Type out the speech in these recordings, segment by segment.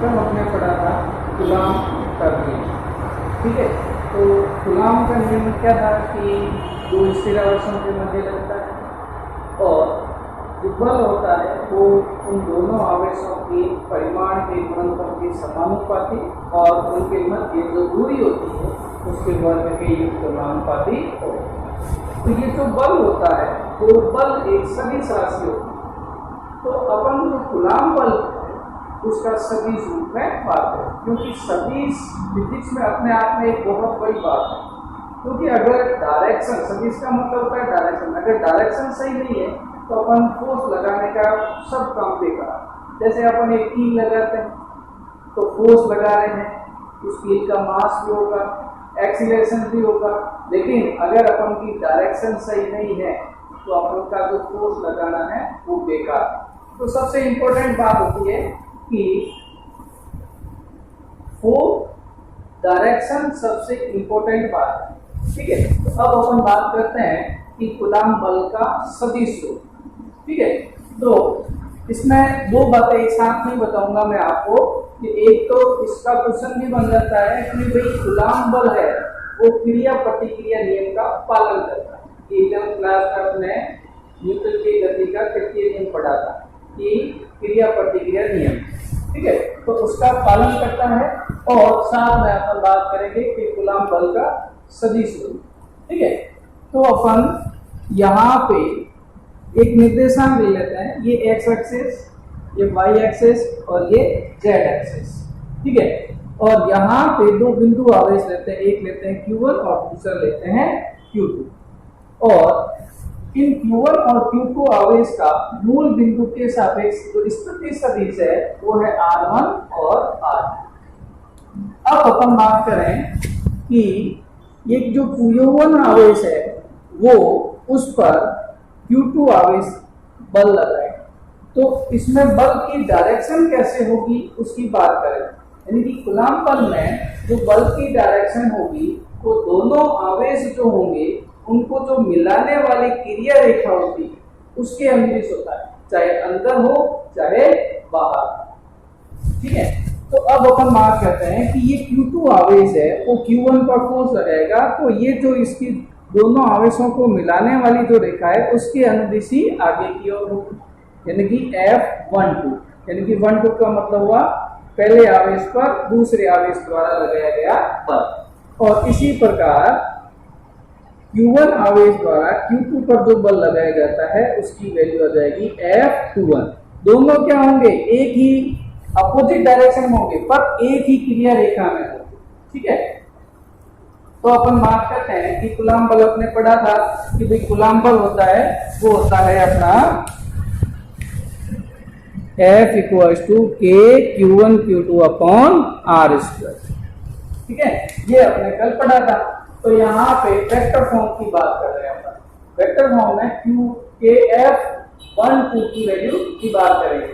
कल हमने पढ़ा था कूलाम का नियम। ठीक है, तो कूलाम का नियम क्या था कि दो स्थिर आवेशों के मध्य लगता है और जो बल होता है वो उन दोनों आवेशों के परिमाण के गुणनफल के समानुपाती और उनके मध्य जो दूरी होती है उसके वर्ग के युक्त समानुपाती हो। तो ये जो बल होता है वो बल एक सदिश राशि होती है। तो अपन जो कूलाम बल उसका सदिश रूप में बात है, क्योंकि सदिश फिजिक्स में अपने आप में एक बहुत बड़ी बात है। क्योंकि अगर डायरेक्शन, सदिश का मतलब होता है डायरेक्शन, अगर डायरेक्शन सही नहीं है तो अपन फोर्स लगाने का सब काम बेकार। जैसे अपन एक कील लगाते हैं तो फोर्स लगा रहे हैं, उस कील का मास भी होगा, एक्सीलरेशन भी होगा, लेकिन अगर अपन की डायरेक्शन सही नहीं है तो अपन का जो फोर्स लगाना है वो बेकार। तो सबसे इंपॉर्टेंट बात होती है कि डायरेक्शन सबसे इंपॉर्टेंट बात है। ठीक है, तो अब अपन बात करते हैं कि कूलाम बल का सदिश रूप। ठीक है, तो इसमें दो बातें एक साथ नहीं बताऊंगा मैं आपको कि एक तो इसका क्वेश्चन भी बन जाता है कि भाई कूलाम बल है वो क्रिया प्रतिक्रिया नियम का पालन करता है। इलेवेंथ क्लास में अपने न्यूटन की गति का तृतीय नियम पढ़ा था कि क्रिया प्रतिक्रिया नियम। ठीक है, तो उसका पालन करता है और साथ में अपन बात करेंगे कि कूलाम बल का सदिश रूप। ठीक है, तो अपन यहाँ पे एक निर्देशांक ले लेते हैं, ये एक्स एक्सिस, ये वाई एक्सिस और ये जेड एक्सिस। ठीक है, और यहाँ पे दो बिंदु आवेश लेते हैं, एक लेते हैं Q1 और दूसरा लेते हैं Q2। और इन Q1 और Q2 आवेश का मूल बिंदु के सापेक्ष जो स्थिति सदिश है वो है R1 और R2। अब अपन बात करें कि ये जो Q1 आवेश है वो उस पर Q2 आवेश बल लगाए, तो इसमें बल की डायरेक्शन कैसे होगी उसकी बात करें। यानी कि कूलाम बल में जो बल की डायरेक्शन होगी वो दोनों आवेश जो होंगे उनको जो मिलाने वाली क्रिया रेखा होती है उसके अनुदिश होता है, चाहे अंदर हो चाहे बाहर। ठीक है, तो अब अपन बात करते हैं कि ये Q2 आवेश है वो Q1 पर फोर्स लगाएगा, तो ये जो इसकी दोनों आवेशों को मिलाने वाली जो रेखा है उसके अनुदिश ही आगे की ओर होगी, यानी कि F12। यानी कि 12 का मतलब हुआ पहले आवेश पर दूसरे आवेश द्वारा लगाया गया बल। और इसी प्रकार Q1 आवेश द्वारा Q2 पर जो बल लगाया जाता है उसकी वैल्यू आ जाएगी F21। दोनों क्या होंगे, एक ही अपोजिट डायरेक्शन में होंगे पर एक ही क्रिया रेखा में होंगे। ठीक है, तो अपन बात करते हैं कि कूलाम बल अपने पढ़ा था कि भाई कूलाम बल होता है वो होता है अपना F = K Q1 Q2 upon R²। ठीक है, ये अपने कल पढ़ा था। तो यहाँ पे वेक्टर फॉर्म की बात कर रहे हैं अपन। वेक्टर फॉर्म में Q के F12 की वैल्यू की बात करेंगे।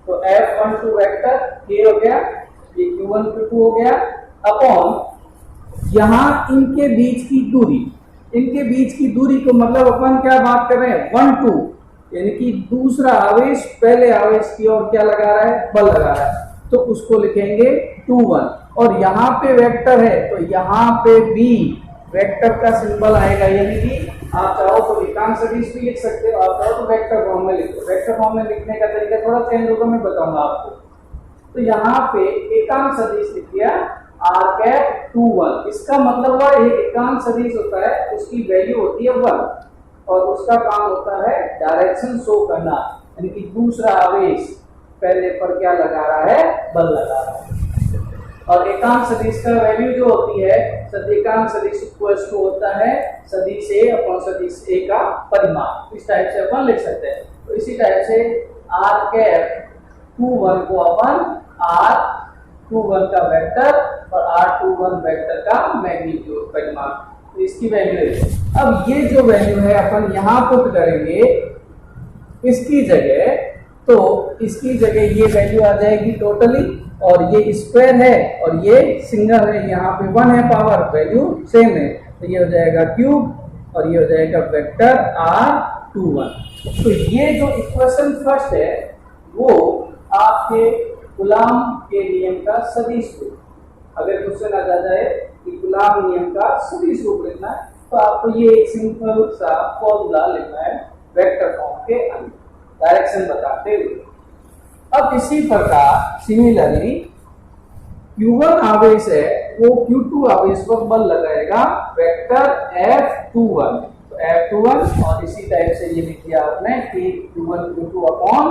तो F12 वेक्टर K हो गया, ये Q1 Q2 हो गया, अपॉन यहाँ इनके बीच की दूरी। इनके बीच की दूरी को मतलब अपन क्या बात कर रहे हैं, 1 2, यानी कि दूसरा आवेश पहले आवेश की ओर क्या लगा रहा है, बल लगा रहा है, तो उसको लिखेंगे 2 1। और यहाँ पे वेक्टर है तो यहाँ पे भी वेक्टर का सिंबल आएगा, यानी कि आप चाहो तो एकांक सदिश भी लिख सकते हो, आप चाहो तो वेक्टर फॉर्म में लिखो। वेक्टर फॉर्म में लिखने का तरीका थोड़ा चेंज होगा, मैं बताऊंगा आपको। तो यहाँ पे एकांक सदिश लिख दिया R2 1। इसका मतलब हुआ एक एकांक सदिश होता है उसकी वैल्यू होती है 1 और उसका काम होता है डायरेक्शन शो करना, यानी कि दूसरा आवेश पहले पर क्या लगा रहा है, बल लगा रहा है। और एकांक सदिश का वैल्यू जो होती है, एकांक सदिश होता है सदिश A अपॉन सदिश A का परिमाण। इस टाइप से अपन लिख सकते हैं। तो इसी टाइप से R21 को अपन R21 का वेक्टर और R21 वेक्टर का मैग्नीट्यूड परिमाण, तो इसकी वैल्यू है। अब ये जो वैल्यू है अपन यहाँ पुट करेंगे इसकी जगह, तो इसकी जगह ये वैल्यू आ जाएगी टोटली, और ये स्क्वायर है और ये सिंगल है, यहाँ पे 1 है पावर, वैल्यू सेम है, तो ये हो जाएगा क्यूब और ये हो जाएगा वेक्टर R21। तो ये जो इक्वेशन फर्स्ट है वो आपके कूलाम के नियम का सदिश रूप। अगर क्वेश्चन आ जाता है कि कूलाम नियम का सदिश रूप लिखना है तो आपको ये एक सिंपल सा फॉर्मूला लिखना है वेक्टर फॉर्म के अंदर डायरेक्शन बताते हुए। अब इसी प्रकार सिमिलरली Q1 आवेश है वो Q2 आवेश पर बल लगाएगा वेक्टर F21। तो F21 और इसी टाइप से ये लिख दिया आपने कि Q1 Q2 अपॉन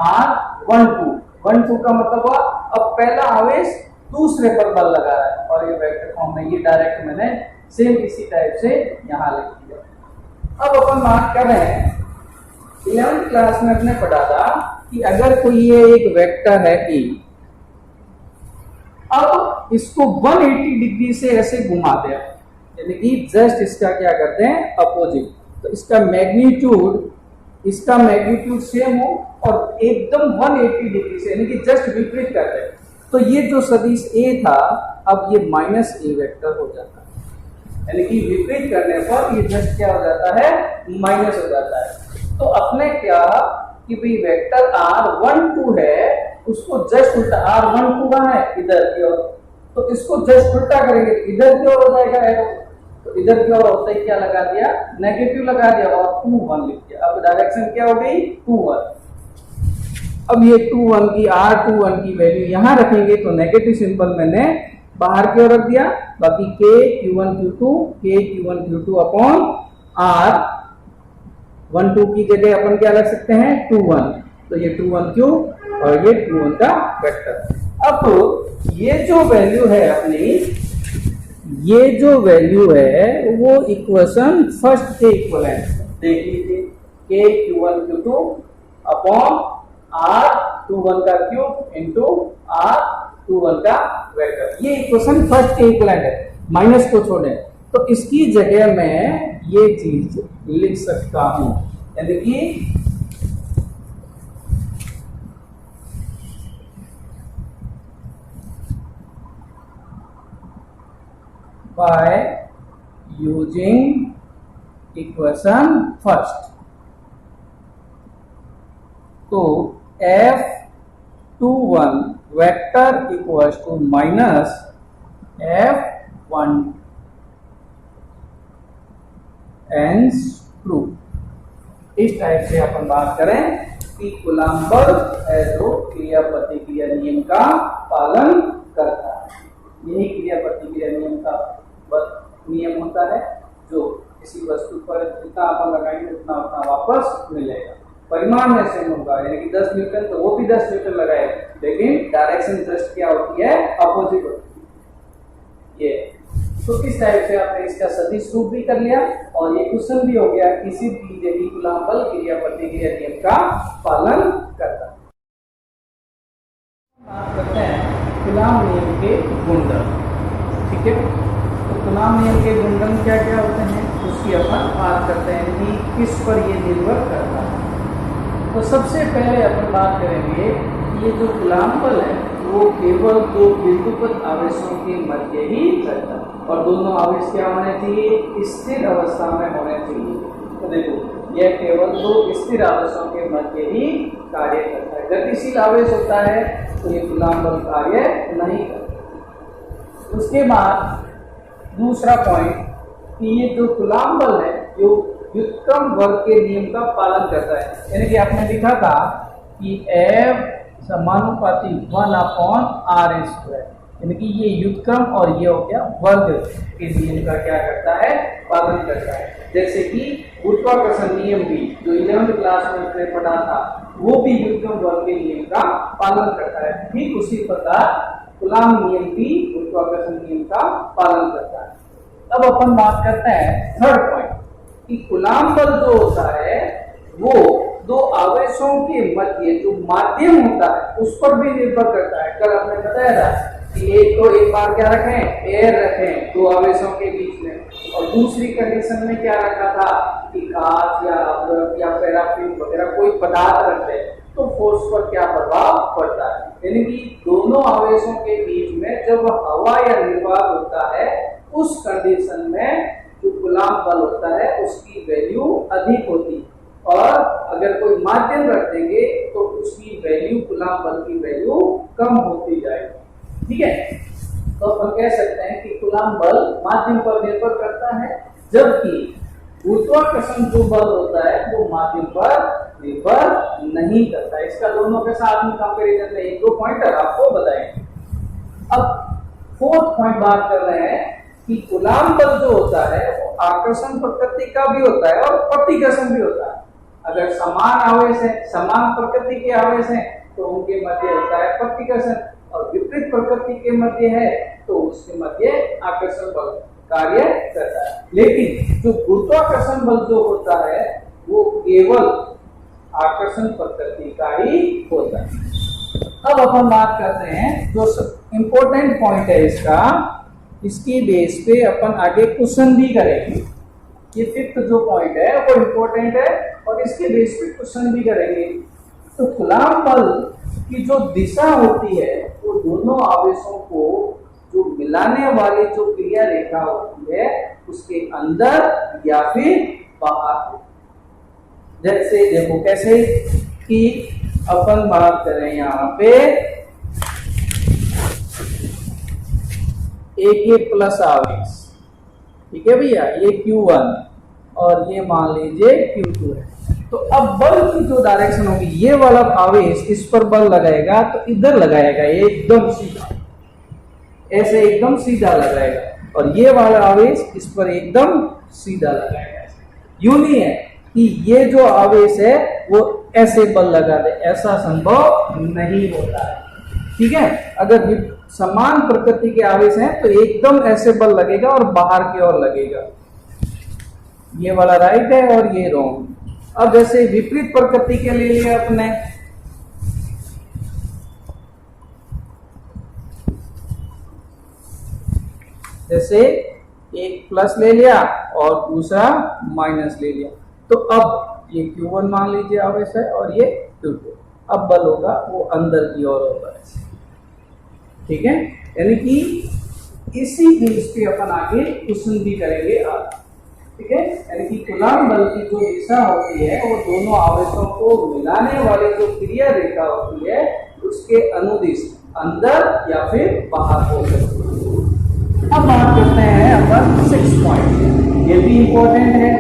R12। 12 का मतलब हुआ अब पहला आवेश दूसरे पर बल लगा रहा है और ये वेक्टर फॉर्म में ये डायरेक्ट मैंने सेम इसी टाइप से यहाँ लिख दिया। अब अपन बात कर रहे हैं 11th क्लास में अपने पढ़ा था कि अगर कोई ये एक वेक्टर है E, अब इसको 180 डिग्री से ऐसे घुमाते हैं, यानी कि जस्ट इसका क्या करते हैं अपोजिट, तो इसका मैग्नीट्यूड सेम हो और एकदम 180 डिग्री से यानी कि जस्ट विपरीत करते हैं। तो ये जो सदिश A था अब ये माइनस A वेक्टर हो जाता है, यानी कि विपरीत करने पर ये जस्ट क्या हो जाता है माइनस हो जाता है। तो अपने क्या कि भाई वेक्टर R12 है उसको जस्ट उल्टा, R12 कहाँ है इधर की ओर, तो इसको जस्ट उल्टा करेंगे इधर की ओर हो जाएगा एरो, तो इधर की ओर होता ही क्या लगा दिया नेगेटिव लगा दिया और 2 1 लिख दिया। अब डायरेक्शन क्या हो गई 2 1। अब ये 2 1 की R21 की वैल्यू यहाँ रखेंगे तो नेगेटिव सिंबल मैंने बाहर की ओर रख दिया, बाकी K Q1 Q2 upon R12 की जगह अपन क्या रख सकते हैं 2 1, तो ये 2 1 क्यू और ये 2 1 का वेक्टर। अब तो ये जो वैल्यू है अपनी, ये जो वैल्यू है वो इक्वेशन फर्स्ट के इक्विवेलेंट देख लीजिए K Q1 Q2 upon R21 का क्यूब इंटू R21 का वेक्टर, ये इक्वेशन फर्स्ट के इक्विवेलेंट है, माइनस को छोड़े। तो इसकी जगह मैं ये चीज लिख सकता हूं, यानी कि by using equation first, तो F21 vector equals to minus F1 and two. इस टाइप से अपन बात करें कि कूलाम बल है जो क्रिया प्रतिक्रिया नियम का पालन करता है। यही क्रिया प्रतिक्रिया नियम का नियम होता है जो किसी वस्तु पर जितना अपन लगाएंगे उतना उतना वापस मिलेगा, परिमाण में सेम होगा, यानी कि 10 न्यूटन तो वो भी 10 न्यूटन लगाए, लेकिन डायरेक्शन जस्ट क्या होती है अपोजिट होती है। ये तो इस टाइप से आपने इसका सदिश रूप भी कर लिया और ये क्वेश्चन भी हो गया किसी भी यदि कूलाम बल क्रिया प्रतिक्रिया नियम का पालन करता है। बात करते हैं कूलाम नियम के गुणधर्म, ठीक है। तो कूलाम नियम के गुणधर्म क्या क्या होते हैं उसकी अपन बात करते हैं कि किस पर ये निर्भर करता है। तो सबसे पहले अपन बात करेंगे ये जो कूलाम बल है वो केवल दो बिंदुपत आवेशों के मध्य ही चलता है और दोनों आवेश क्या होने चाहिए स्थिर अवस्था में होने चाहिए। तो देखो यह केवल दो स्थिर आवेशों के मध्य ही कार्य करता है, गतिशील आवेश होता है तो ये कूलाम बल कार्य नहीं करता। उसके बाद दूसरा पॉइंट कि ये जो कूलाम बल है जो व्युत्क्रम वर्ग के नियम का पालन करता है, यानी कि आपने लिखा था कि F समानुपाती 1/r², यानी कि ये व्युत्क्रम और ये हो गया वर्ग के नियम का क्या करता है पालन करता है। जैसे कि गुरुत्वाकर्षण नियम भी जो 11th क्लास में हमने पढ़ा था वो भी व्युत्क्रम वर्ग के नियम का पालन करता है, ठीक उसी प्रकार कूलाम नियम भी गुरुत्वाकर्षण नियम का पालन करता है। अब अपन बात करते हैं थर्ड पॉइंट कि कूलाम बल जो होता है वो दो आवेशों के मध्य जो माध्यम होता है उस पर भी निर्भर करता है। कल आपने बताया था कि एक बार क्या रखें एयर रखें दो आवेशों के बीच में, और दूसरी कंडीशन में क्या रखा था कि कांच या रबर या पैराफिन वगैरह कोई पदार्थ रखते हैं तो फोर्स पर क्या प्रभाव पड़ता है, यानी कि दोनों आवेशों के बीच में जब हवा या निर्वात होता है उस कंडीशन में जो कूलाम बल होता है उसकी वैल्यू अधिक होती है, और अगर कोई माध्यम रख देंगे तो उसकी वैल्यू कूलाम बल की वैल्यू कम होती जाएगी। ठीक है, तो अपन कह सकते हैं कि कूलाम बल माध्यम पर निर्भर करता है, जबकि गुरुत्वाकर्षण जो बल होता है वो माध्यम पर निर्भर नहीं करता। इसका दोनों के साथ में कंपैरिजन में एक दो पॉइंट आपको बताएंगे। अब फोर्थ पॉइंट बात कर रहे हैं कि कूलाम बल जो होता है वो आकर्षण प्रकृति का भी होता है और प्रतिकर्षण भी होता है। अगर समान आवेश है, समान प्रकृति के आवेश हैं, तो उनके मध्य होता है प्रतिकर्षण, और विपरीत प्रकृति के मध्य है तो उसके मध्य आकर्षण बल कार्य करता है। लेकिन जो गुरुत्वाकर्षण बल जो होता है वो केवल आकर्षण प्रकृति का ही होता है। अब अपन बात करते हैं जो इंपॉर्टेंट पॉइंट है इसका, इसकी बेस पे अपन आगे क्वेश्चन भी करेंगे। ये फिफ्थ जो पॉइंट है वो इंपॉर्टेंट है और इसके बेस पे क्वेश्चन भी करेंगे। तो कूलाम बल की जो दिशा होती है वो दोनों आवेशों को जो मिलाने वाली जो क्रिया रेखा होती है उसके अंदर या फिर बाहर। जैसे देखो कैसे कि अपन बात करें यहाँ पे एक ये प्लस आवेश, ठीक है भैया, ये Q1 और ये मान लीजिए Q2 है। तो अब बल की जो डायरेक्शन होगी, ये वाला आवेश इस पर बल लगाएगा तो इधर लगाएगा, ये एकदम सीधा, ऐसे एकदम सीधा लगाएगा, और ये वाला आवेश इस पर एकदम सीधा लगाएगा। यूं नहीं है कि ये जो आवेश है वो ऐसे बल लगा दे, ऐसा संभव नहीं होता है। ठीक है, अगर समान प्रकृति के आवेश हैं तो एकदम ऐसे बल लगेगा और बाहर की ओर लगेगा। ये वाला राइट है और ये रॉन्ग। अब जैसे विपरीत प्रकृति के ले लिया अपने, जैसे एक प्लस ले लिया और दूसरा माइनस ले लिया, तो अब ये Q1 मान लीजिए आवेश है और ये Q2। अब बल होगा वो अंदर की ओर होगा, ठीक है। यानी कि इसी बेस पे अपन आगे क्वेश्चन भी करेंगे आज, ठीक है। यानी कि कूलाम बल की जो दिशा होती है वो दोनों आवेशों को मिलाने वाली जो क्रिया रेखा होती है उसके अनुदिश अंदर या फिर बाहर हो सकती है। अब बात करते हैं अपन 6 पॉइंट, ये भी इंपॉर्टेंट है।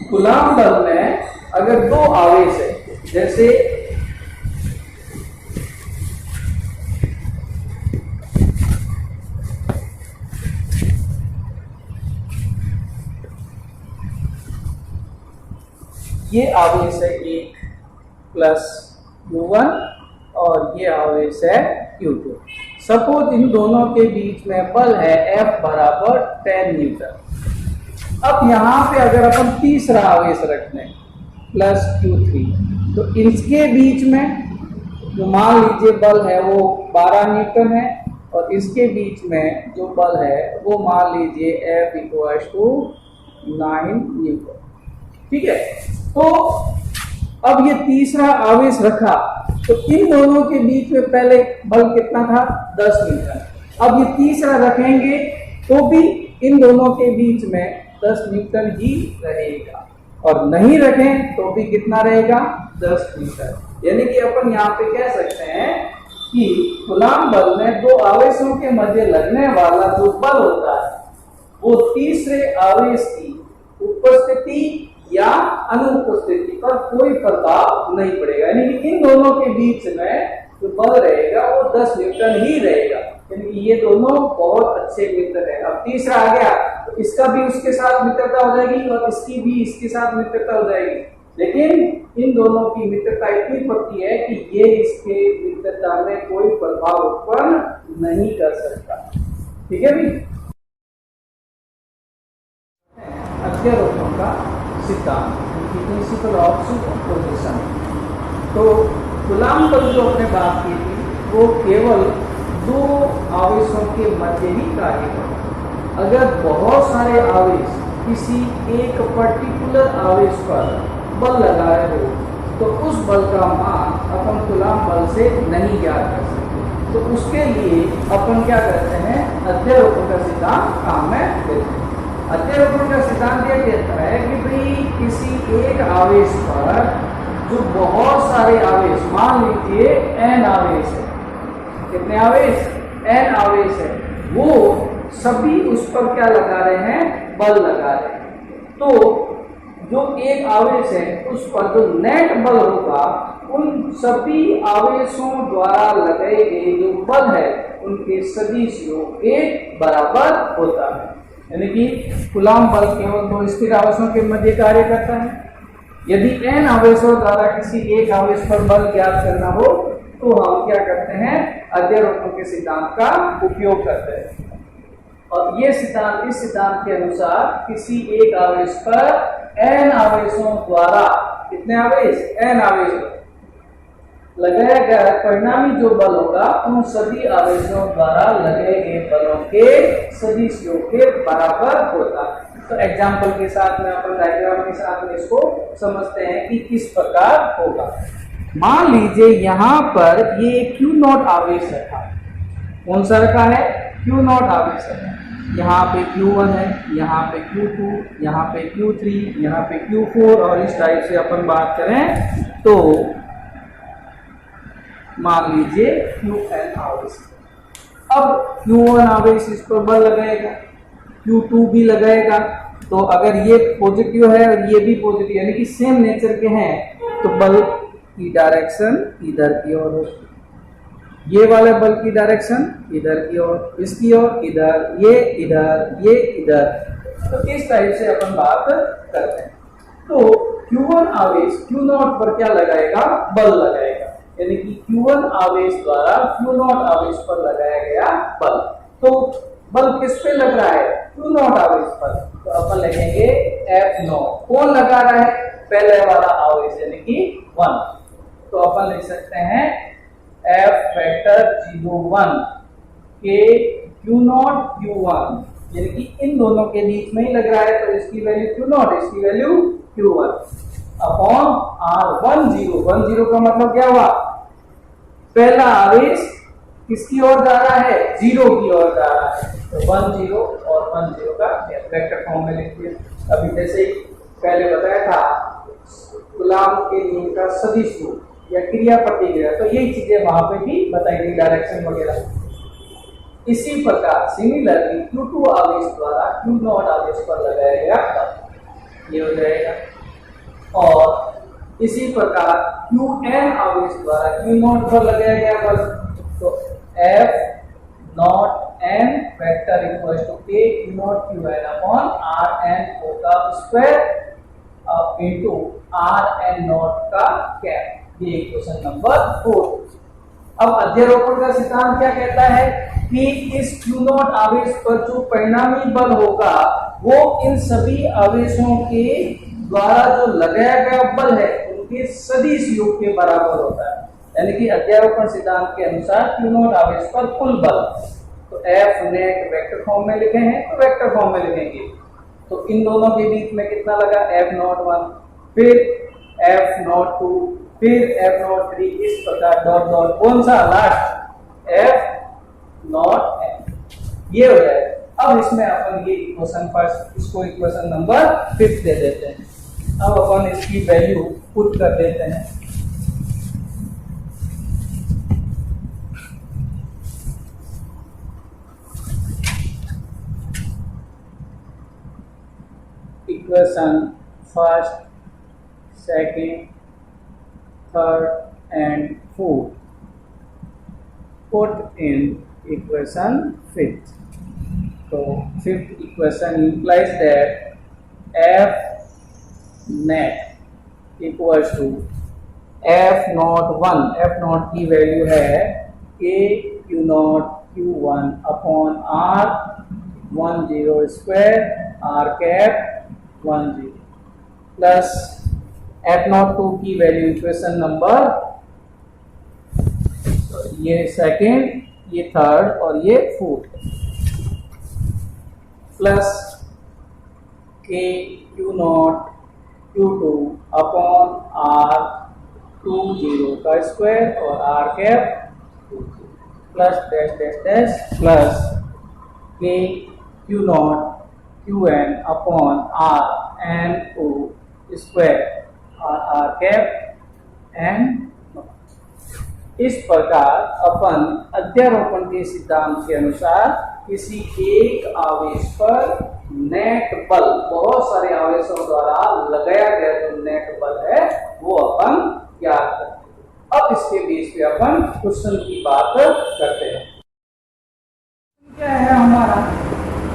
कूलाम बल में अगर दो आवेश है, जैसे ये आवेश है एक प्लस Q1 और ये आवेश है Q2। सपोज इन दोनों के बीच में बल है F बराबर 10 न्यूटन। अब यहाँ पे अगर अपन तीसरा आवेश रखते हैं प्लस Q3, तो इसके बीच में जो मान लीजिए बल है वो 12 न्यूटन है और इसके बीच में जो बल है वो मान लीजिए F = 9 न्यूटन, ठीक है। तो अब ये तीसरा आवेश रखा तो इन दोनों के बीच में पहले बल कितना था, 10 न्यूटन। अब ये तीसरा रखेंगे तो भी इन दोनों के बीच में 10 न्यूटन ही रहेगा, और नहीं रखें तो भी कितना रहेगा, 10 न्यूटन। यानी कि अपन यहाँ पे कह सकते हैं कि कूलाम बल में दो आवेशों के मध्य लगने वाला जो बल होता है वो तीसरे आवेश की उपस्थिति या अनुपस्थिति पर कोई प्रभाव नहीं पड़ेगा। यानी कि इन दोनों के बीच में जो बल रहेगा वो 10 न्यूटन ही रहेगा। यानी कि ये दोनों बहुत अच्छे मित्र हैं। अब तीसरा आ गया तो इसका भी उसके साथ मित्रता हो जाएगी और इसकी भी इसके साथ मित्रता हो जाएगी, लेकिन इन दोनों की मित्रता इतनी पड़ती है कि ये इसके मित्रता में कोई प्रभाव उत्पन्न नहीं कर सकता, ठीक है भी। अध्यारोपण का सिद्धांत, प्रिंसिपल ऑफ सुपरपोजिशन। तो कूलाम बल जो आपने बात की थी वो केवल दो आवेशों के मध्य ही कार्य करता। अगर बहुत सारे आवेश किसी एक पर्टिकुलर आवेश पर बल लगाए हो तो उस बल का मान अपन कूलाम बल से नहीं ज्ञात कर सकते। तो उसके लिए अपन क्या करते हैं, अध्यारोपण का सिद्धांत काम में लेते हैं। अध्यारोपण का सिद्धांत यह कहता है कि भाई किसी एक आवेश पर जो बहुत सारे आवेश, मान लीजिए n आवेश है, कितने आवेश, n आवेश है, वो सभी उस पर क्या लगा रहे हैं, बल लगा रहे हैं। तो जो एक आवेश है उस पर जो नेट बल होगा उन सभी आवेशों द्वारा लगाए गए जो बल है उनके सदिशों के बराबर होता है। यानी कि कूलम्ब बल केवल दो स्थिर आवेशों के मध्य कार्य करता है। यदि n आवेशों द्वारा किसी एक आवेश पर बल ज्ञात करना हो तो हम क्या करते हैं, अध्यारोपण के सिद्धांत का उपयोग करते हैं। और ये सिद्धांत, इस सिद्धांत के अनुसार किसी एक आवेश पर n आवेशों द्वारा, कितने आवेश, n आवेश लगाया गया परिणामी जो बल होगा उन सभी आवेशों द्वारा लगाए गए बलों के सदिशों के बराबर होता है। तो एग्जाम्पल के साथ में, अपन डायग्राम के साथ में इसको समझते हैं कि किस प्रकार होगा। मान लीजिए यहाँ पर ये Q0 आवेश रखा, कौन सा रखा है, Q0 आवेश रखा। यहाँ पे Q1 है, यहाँ पे Q2, यहाँ पे Q3, यहाँ पे Q4 और इस टाइप से अपन बात करें तो मान लीजिए Qn आवेश। अब Q1 आवेश इस पर बल लगाएगा, Q2 भी लगाएगा। तो अगर ये पॉजिटिव है और ये भी पॉजिटिव यानी कि सेम नेचर के हैं तो बल की डायरेक्शन इधर की ओर होगी। ये वाले बल की डायरेक्शन इधर की ओर, इसकी ओर इधर, ये इधर, ये इधर। तो इस टाइप से अपन बात करते हैं। तो Q1 आवेश Q0 पर क्या लगाएगा, बल लगाएगा। यानी कि Q1 आवेश द्वारा Q0 आवेश पर लगाया गया बल। तो बल किस पे लग रहा है, Q0 आवेश पर। तो अपन लिखेंगे F0। कौन लगा रहा है, पहले वाला आवेश यानी कि 1। तो अपन लिख सकते हैं F वेक्टर 01 के Q0 Q1, यानी कि इन दोनों के बीच में ही लग रहा है तो इसकी वैल्यू Q0, इसकी वैल्यू Q1 अपॉन R10 का मतलब क्या हुआ, पहला आवेश किसकी ओर जा रहा है, 0 की ओर जा रहा है। तो 10 और 10 का वेक्टर फॉर्म में लिखिए। अभी जैसे ही पहले बताया था कूलम्ब के नियम का सदिश रूप या क्रिया प्रतिक्रिया, तो यही चीजें वहां पे भी बताई गई, डायरेक्शन वगैरह। इसी प्रकार सिमिलरली Q2 आवेश द्वारा Q0 आवेश पर लगाया गया ये हो जाएगा। और इसी प्रकार Qn आवेश द्वारा Q0 पर लगाया गया बल, तो F0n vector equals to K Q0 Qn upon Rn का स्क्वायर इनटू Rn0 का कैप। ये इक्वेशन नंबर 4। अब अध्यारोपण का सिद्धांत क्या कहता है कि इस Q0 आवेश पर जो परिणामी बल होगा वो इन सभी आवेशों के द्वारा जो लगाया गया बल है उनके सदिश योग के बराबर होता है। यानी कि अध्यारोपण सिद्धांत के अनुसार Q0 आवेश पर कुल बल, तो F नेट वेक्टर फॉर्म में लिखे हैं तो वेक्टर फॉर्म में लिखेंगे। तो इन दोनों के बीच में कितना लगा, F01, फिर F02, फिर F03, इस प्रकार डॉट डॉट, कौन सा लास्ट, F0n, ये हो जाएगा। अब इसमें अपन ये इक्वेशन फर्स्ट, इसको इक्वेशन नंबर 5 दे देते हैं। अब अपन इसकी वैल्यू पुट कर देते हैं। Equation first, second, third and fourth put in equation 5th। तो 5th equation implies that F net equals to F01, F0 की वैल्यू है K Q0 Q1 upon R10 square R cap 10 plus F02 की value equation number, ये second, ये third और ये fourth, plus K Q0 Q2 upon R20 का square और R cap plus dash dash dash plus K Q0 Qn upon Rn square और R cap and इस प्रकार अपन अध्यारोपण के सिद्धांत के अनुसार किसी एक आवेश पर नेट बल, बहुत सारे आवेशों द्वारा लगाया गया जो नेट बल है वो अपन ज्ञात करते हैं। अब इसके बीच पे अपन क्वेश्चन की बात करते हैं। क्या है हमारा,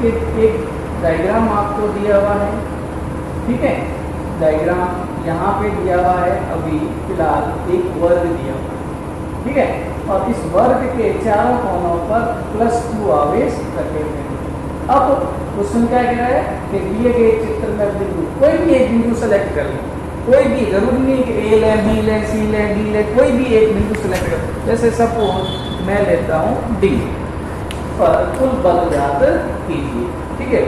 एक डायग्राम आपको दिया हुआ है, ठीक है, डायग्राम यहाँ पे दिया हुआ है, अभी फिलहाल एक वर्ग दिया हुआ है, ठीक है, और इस वर्ग के चारों कोनों पर +2 आवेश रखे हुए हैं। अब क्वेश्चन क्या कह रहा है कि दिए गए चित्र में बिंदु, कोई भी एक बिंदु सेलेक्ट कर लें, कोई भी, जरूरी नहीं कि ए लें, बी लें, सी लें, डी लें, कोई भी एक बिंदु सेलेक्ट कर। जैसे सपोज मैं लेता हूँ डी पर कुल बल ज्ञात कीजिए, ठीक है।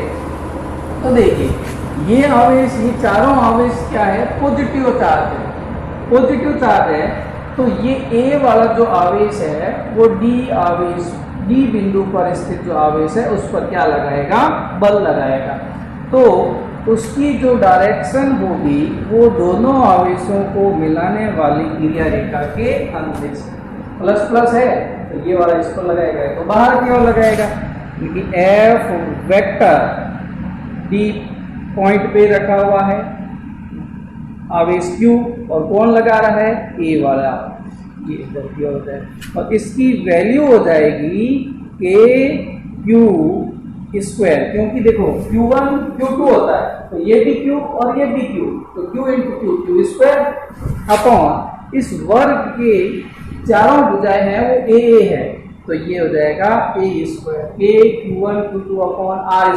तो देखिए ये आवेश, ये चारों आवेश क्या है, पॉजिटिव चार्ज है, पॉजिटिव चार्ज है। तो ये ए वाला जो आवेश है वो डी आवेश, डी बिंदु पर स्थित जो आवेश है उस पर क्या लगाएगा, बल लगाएगा। तो उसकी जो डायरेक्शन होगी वो दोनों आवेशों को मिलाने वाली क्रिया रेखा के अनुदिश, प्लस प्लस है तो ये वाला इस पर लगाएगा, तो बाहर की ओर लगाएगा, क्योंकि एफ वेक्टर डी पॉइंट पे रखा हुआ है आवेश Q और कौन लगा रहा है, ए वाला, ये इधर की ओर है, और इसकी वैल्यू हो जाएगी KQ², क्योंकि देखो Q1 Q2 होता है तो ये भी Q और ये भी Q, तो Q × Q² अपॉन इस वर्ग के चारों भुजाएं हैं वो ए है, तो ये हो जाएगा A² KQ1 Q2 upon R²,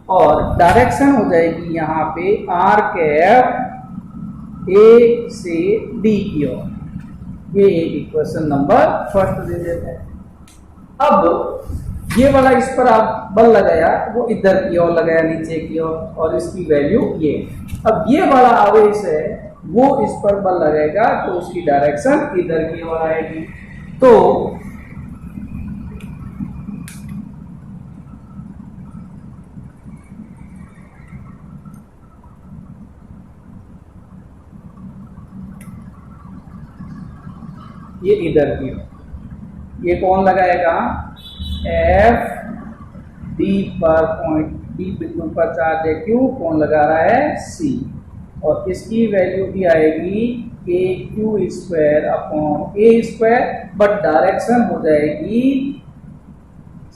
और डायरेक्शन हो जाएगी यहाँ पे R कैप A से D की ओर। ये इक्वेशन नंबर फर्स्ट दे देते हैं। अब ये वाला इस पर आप बल लगाया, वो इधर की ओर लगाया नीचे की ओर, और इसकी वैल्यू ये। अब ये वाला आवेश है वो इस पर बल लगाएगा तो उसकी डायरेक्शन इधर की ओर आएगी। तो ये इधर की, ये कौन लगाएगा, एफ डी पर पॉइंट, डी बिंदु पर चार्ज है Q, कौन लगा रहा है, C, और इसकी वैल्यू भी आएगी KQ² upon A², but direction हो जाएगी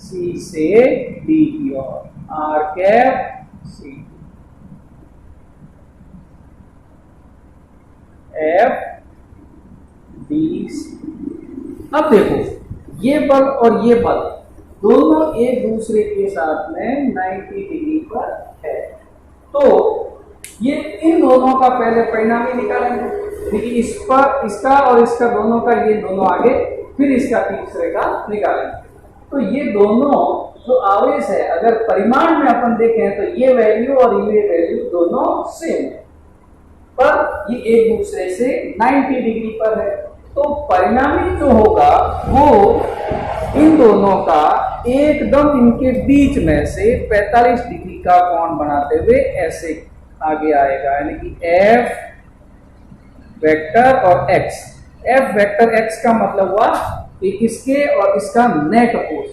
C से D की ओर, R cap C, F D C। अब देखो ये बल और ये बल दोनों एक दूसरे के साथ में 90 डिग्री पर है, तो ये इन दोनों का पहले परिणाम ही निकालेंगे, देखिए इस पर इसका और इसका दोनों का, ये दोनों आगे, फिर इसका तीसरे का निकालेंगे। तो ये दोनों जो आवेश है अगर परिमाण में अपन देखें तो ये वैल्यू और ये वैल्यू दोनों सेम है, पर ये एक दूसरे से 90 डिग्री पर है। तो परिणामी जो होगा वो इन दोनों का एकदम इनके बीच में से 45 डिग्री का कोण बनाते हुए ऐसे आगे आएगा, यानी कि F वेक्टर और X। F वेक्टर X का मतलब हुआ कि इसके और इसका नेट फोर्स,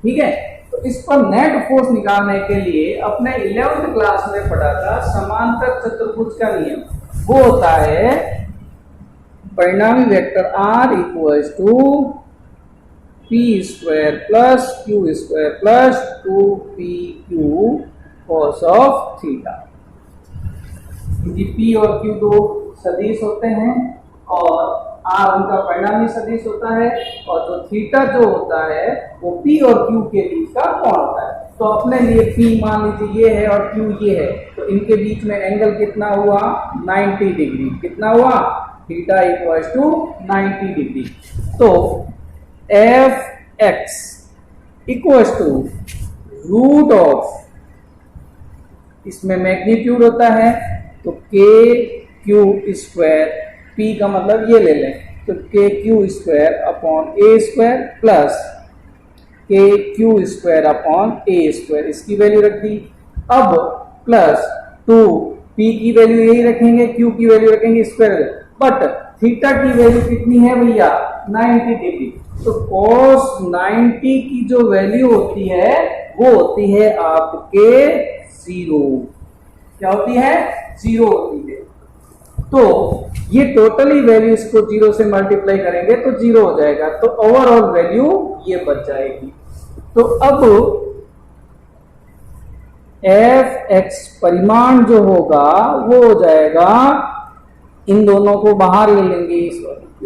ठीक है। तो इस पर नेट फोर्स निकालने के लिए अपने 11th क्लास में पढ़ा था समांतर चतुर्भुज का नियम, वो होता है परिणामी vector R = P² + Q² + 2PQ cos of theta. P और Q दो सदिश होते हैं और R उनका परिणामी सदिश होता है, और जो थीटा जो होता है वो P और Q के बीच का कोण होता है। तो अपने लिए P मान लीजिए ये है और Q ये है, तो इनके बीच में एंगल कितना हुआ, 90 डिग्री। कितना हुआ, थीटा = 90 डिग्री। तो Fx = √, इसमें मैग्नीट्यूड होता है तो KQ², P का मतलब ये ले लें, तो KQ² upon A² plus KQ² upon A², इसकी वैल्यू रख दी। अब प्लस 2, P की वैल्यू यही रखेंगे, Q की वैल्यू रखेंगे स्क्वायर, बट थीटा की वैल्यू कितनी है भैया 90 डिग्री। तो cos 90 की जो वैल्यू होती है वो होती है आपके 0। क्या होती है 0 होती है। तो ये टोटली वैल्यू इसको 0 से मल्टीप्लाई करेंगे तो 0 हो जाएगा, तो ओवरऑल वैल्यू ये बच जाएगी। तो अब एफ एक्स परिमाण जो होगा वो हो जाएगा, इन दोनों को बाहर ले लेंगे,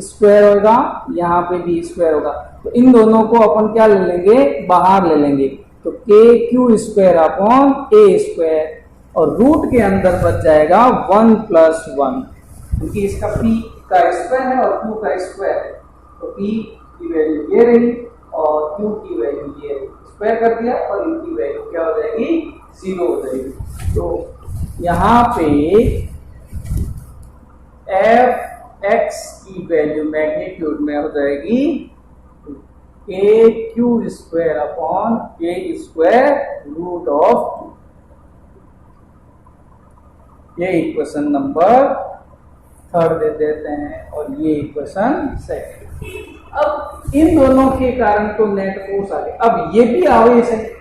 स्क्वायर होगा, यहाँ पे भी स्क्वायर होगा, तो इन दोनों को अपन क्या ले लेंगे बाहर ले लेंगे, तो के Q square upon A square, और रूट के अंदर बच जाएगा 1 प्लस 1, क्योंकि इसका p का स्क्वायर है और q का स्क्वायर है, तो p की वैल्यू ये रही और q की वैल्यू ये रही, स्क्वायर कर दिया और इनकी वैल्यू क्या हो जाएगी 0 हो जाएगी। तो यहाँ पे एफ एक्स की वैल्यू मैग्नीट्यूड में हो जाएगी A Q square upon A square root of, ये इक्वेशन नंबर 3 दे देते हैं और ये इक्वेशन सेकंड। अब इन दोनों के कारण तो नेट फोर्स आ गया। अब ये भी आवेश है,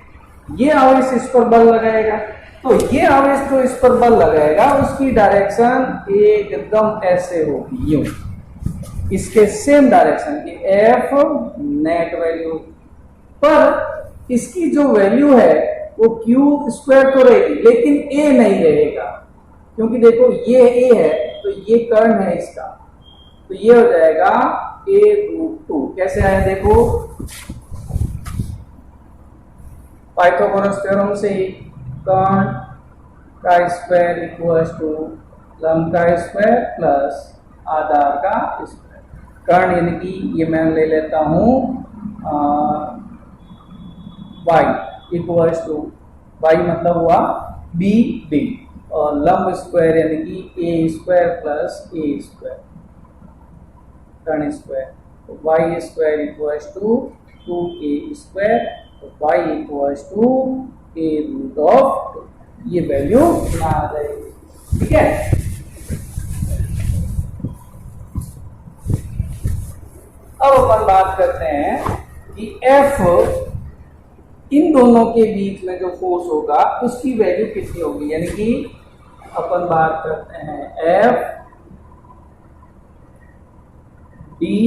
ये आवेश इस पर बल लगाएगा, तो ये आवेश जो इस पर बल लगाएगा उसकी डायरेक्शन एकदम ऐसे होगी, यूं, इसके सेम डायरेक्शन की एफ नेट वैल्यू, पर इसकी जो वैल्यू है वो क्यू स्क्वायर तो रहेगी लेकिन ए नहीं रहेगा, क्योंकि देखो ये ए है तो ये कर्ण है इसका, तो ये हो जाएगा a√2। कैसे आया देखो, पाइथागोरस थ्योरम से कर्ण का स्क्वायर इक्वल्स टू लंब का स्क्वायर प्लस आधार का स्क्वायर। कर्ण यानी कि ये मैं ले लेता हूं y इक्वल्स टू, y मतलब हुआ b, और लंब स्क्वायर यानी कि A square plus A square, कर्ण स्क्वायर, तो Y square equals to 2a square, तो वाई इक्वल्स टू a√2, ये वैल्यू आ जाएगी। ठीक है, अब अपन बात करते हैं कि F इन दोनों के बीच में जो फोर्स होगा उसकी वैल्यू कितनी होगी, यानी कि अपन बात करते हैं F डी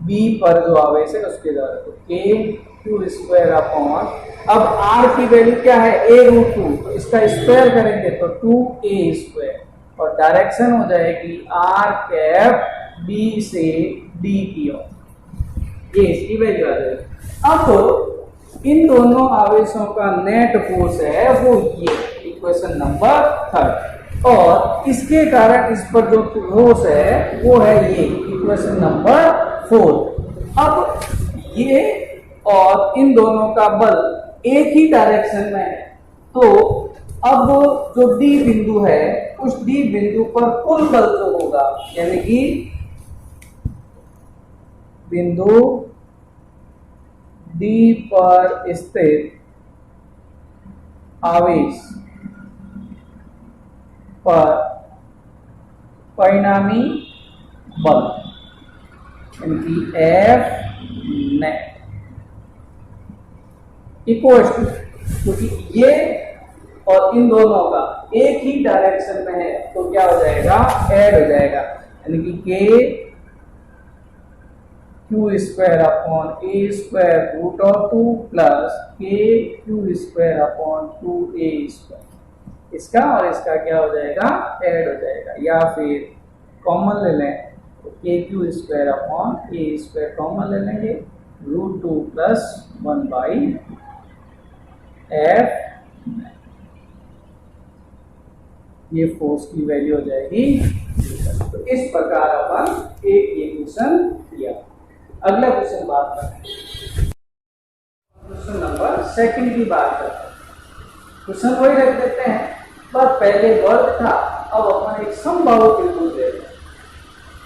बी पर जो आवेश है उसके द्वारा, तो के क्यू स्क्वायर अपॉन, अब R की वैल्यू क्या है a√2, तो इसका स्क्वायर करेंगे तो 2a स्क्वायर, और डायरेक्शन हो जाएगी R कैप B से D की ओर, ये इसकी वैल्यू आ जाएगी। अब इन दोनों आवेशों का नेट फोर्स है वो ये इक्वेशन नंबर 3, और इसके कारण इस पर जो फोर्स है वो है ये इक्वेशन नंबर 4। अब ये और इन दोनों का बल एक ही डायरेक्शन में है, तो अब जो D बिंदु है उस D बिंदु पर कुल बल जो होगा, यानी कि बिंदु D पर स्थित आवेश पर परिणामी बल, यानी कि F नेट इक्वल्स टू, क्योंकि ये और इन दोनों का एक ही डायरेक्शन में है तो क्या हो जाएगा ऐड हो जाएगा, यानी कि K Q square upon A square root of 2 plus K Q square upon 2a square, इसका और इसका क्या हो जाएगा ऐड हो जाएगा, या फिर कॉमन ले लें तो के Q square upon A square common ले लेंगे, √2 प्लस 1/f, ये फोर्स की वैल्यू हो जाएगी। तो इस प्रकार अपन एक इक्वेशन किया। अगला क्वेश्चन बात करते हैं, क्वेश्चन नंबर 2 की बात करते हैं। क्वेश्चन वही रख देते हैं, पर पहले वर्ग था, अब अपन एक समबाहु त्रिभुज ले रहे हैं,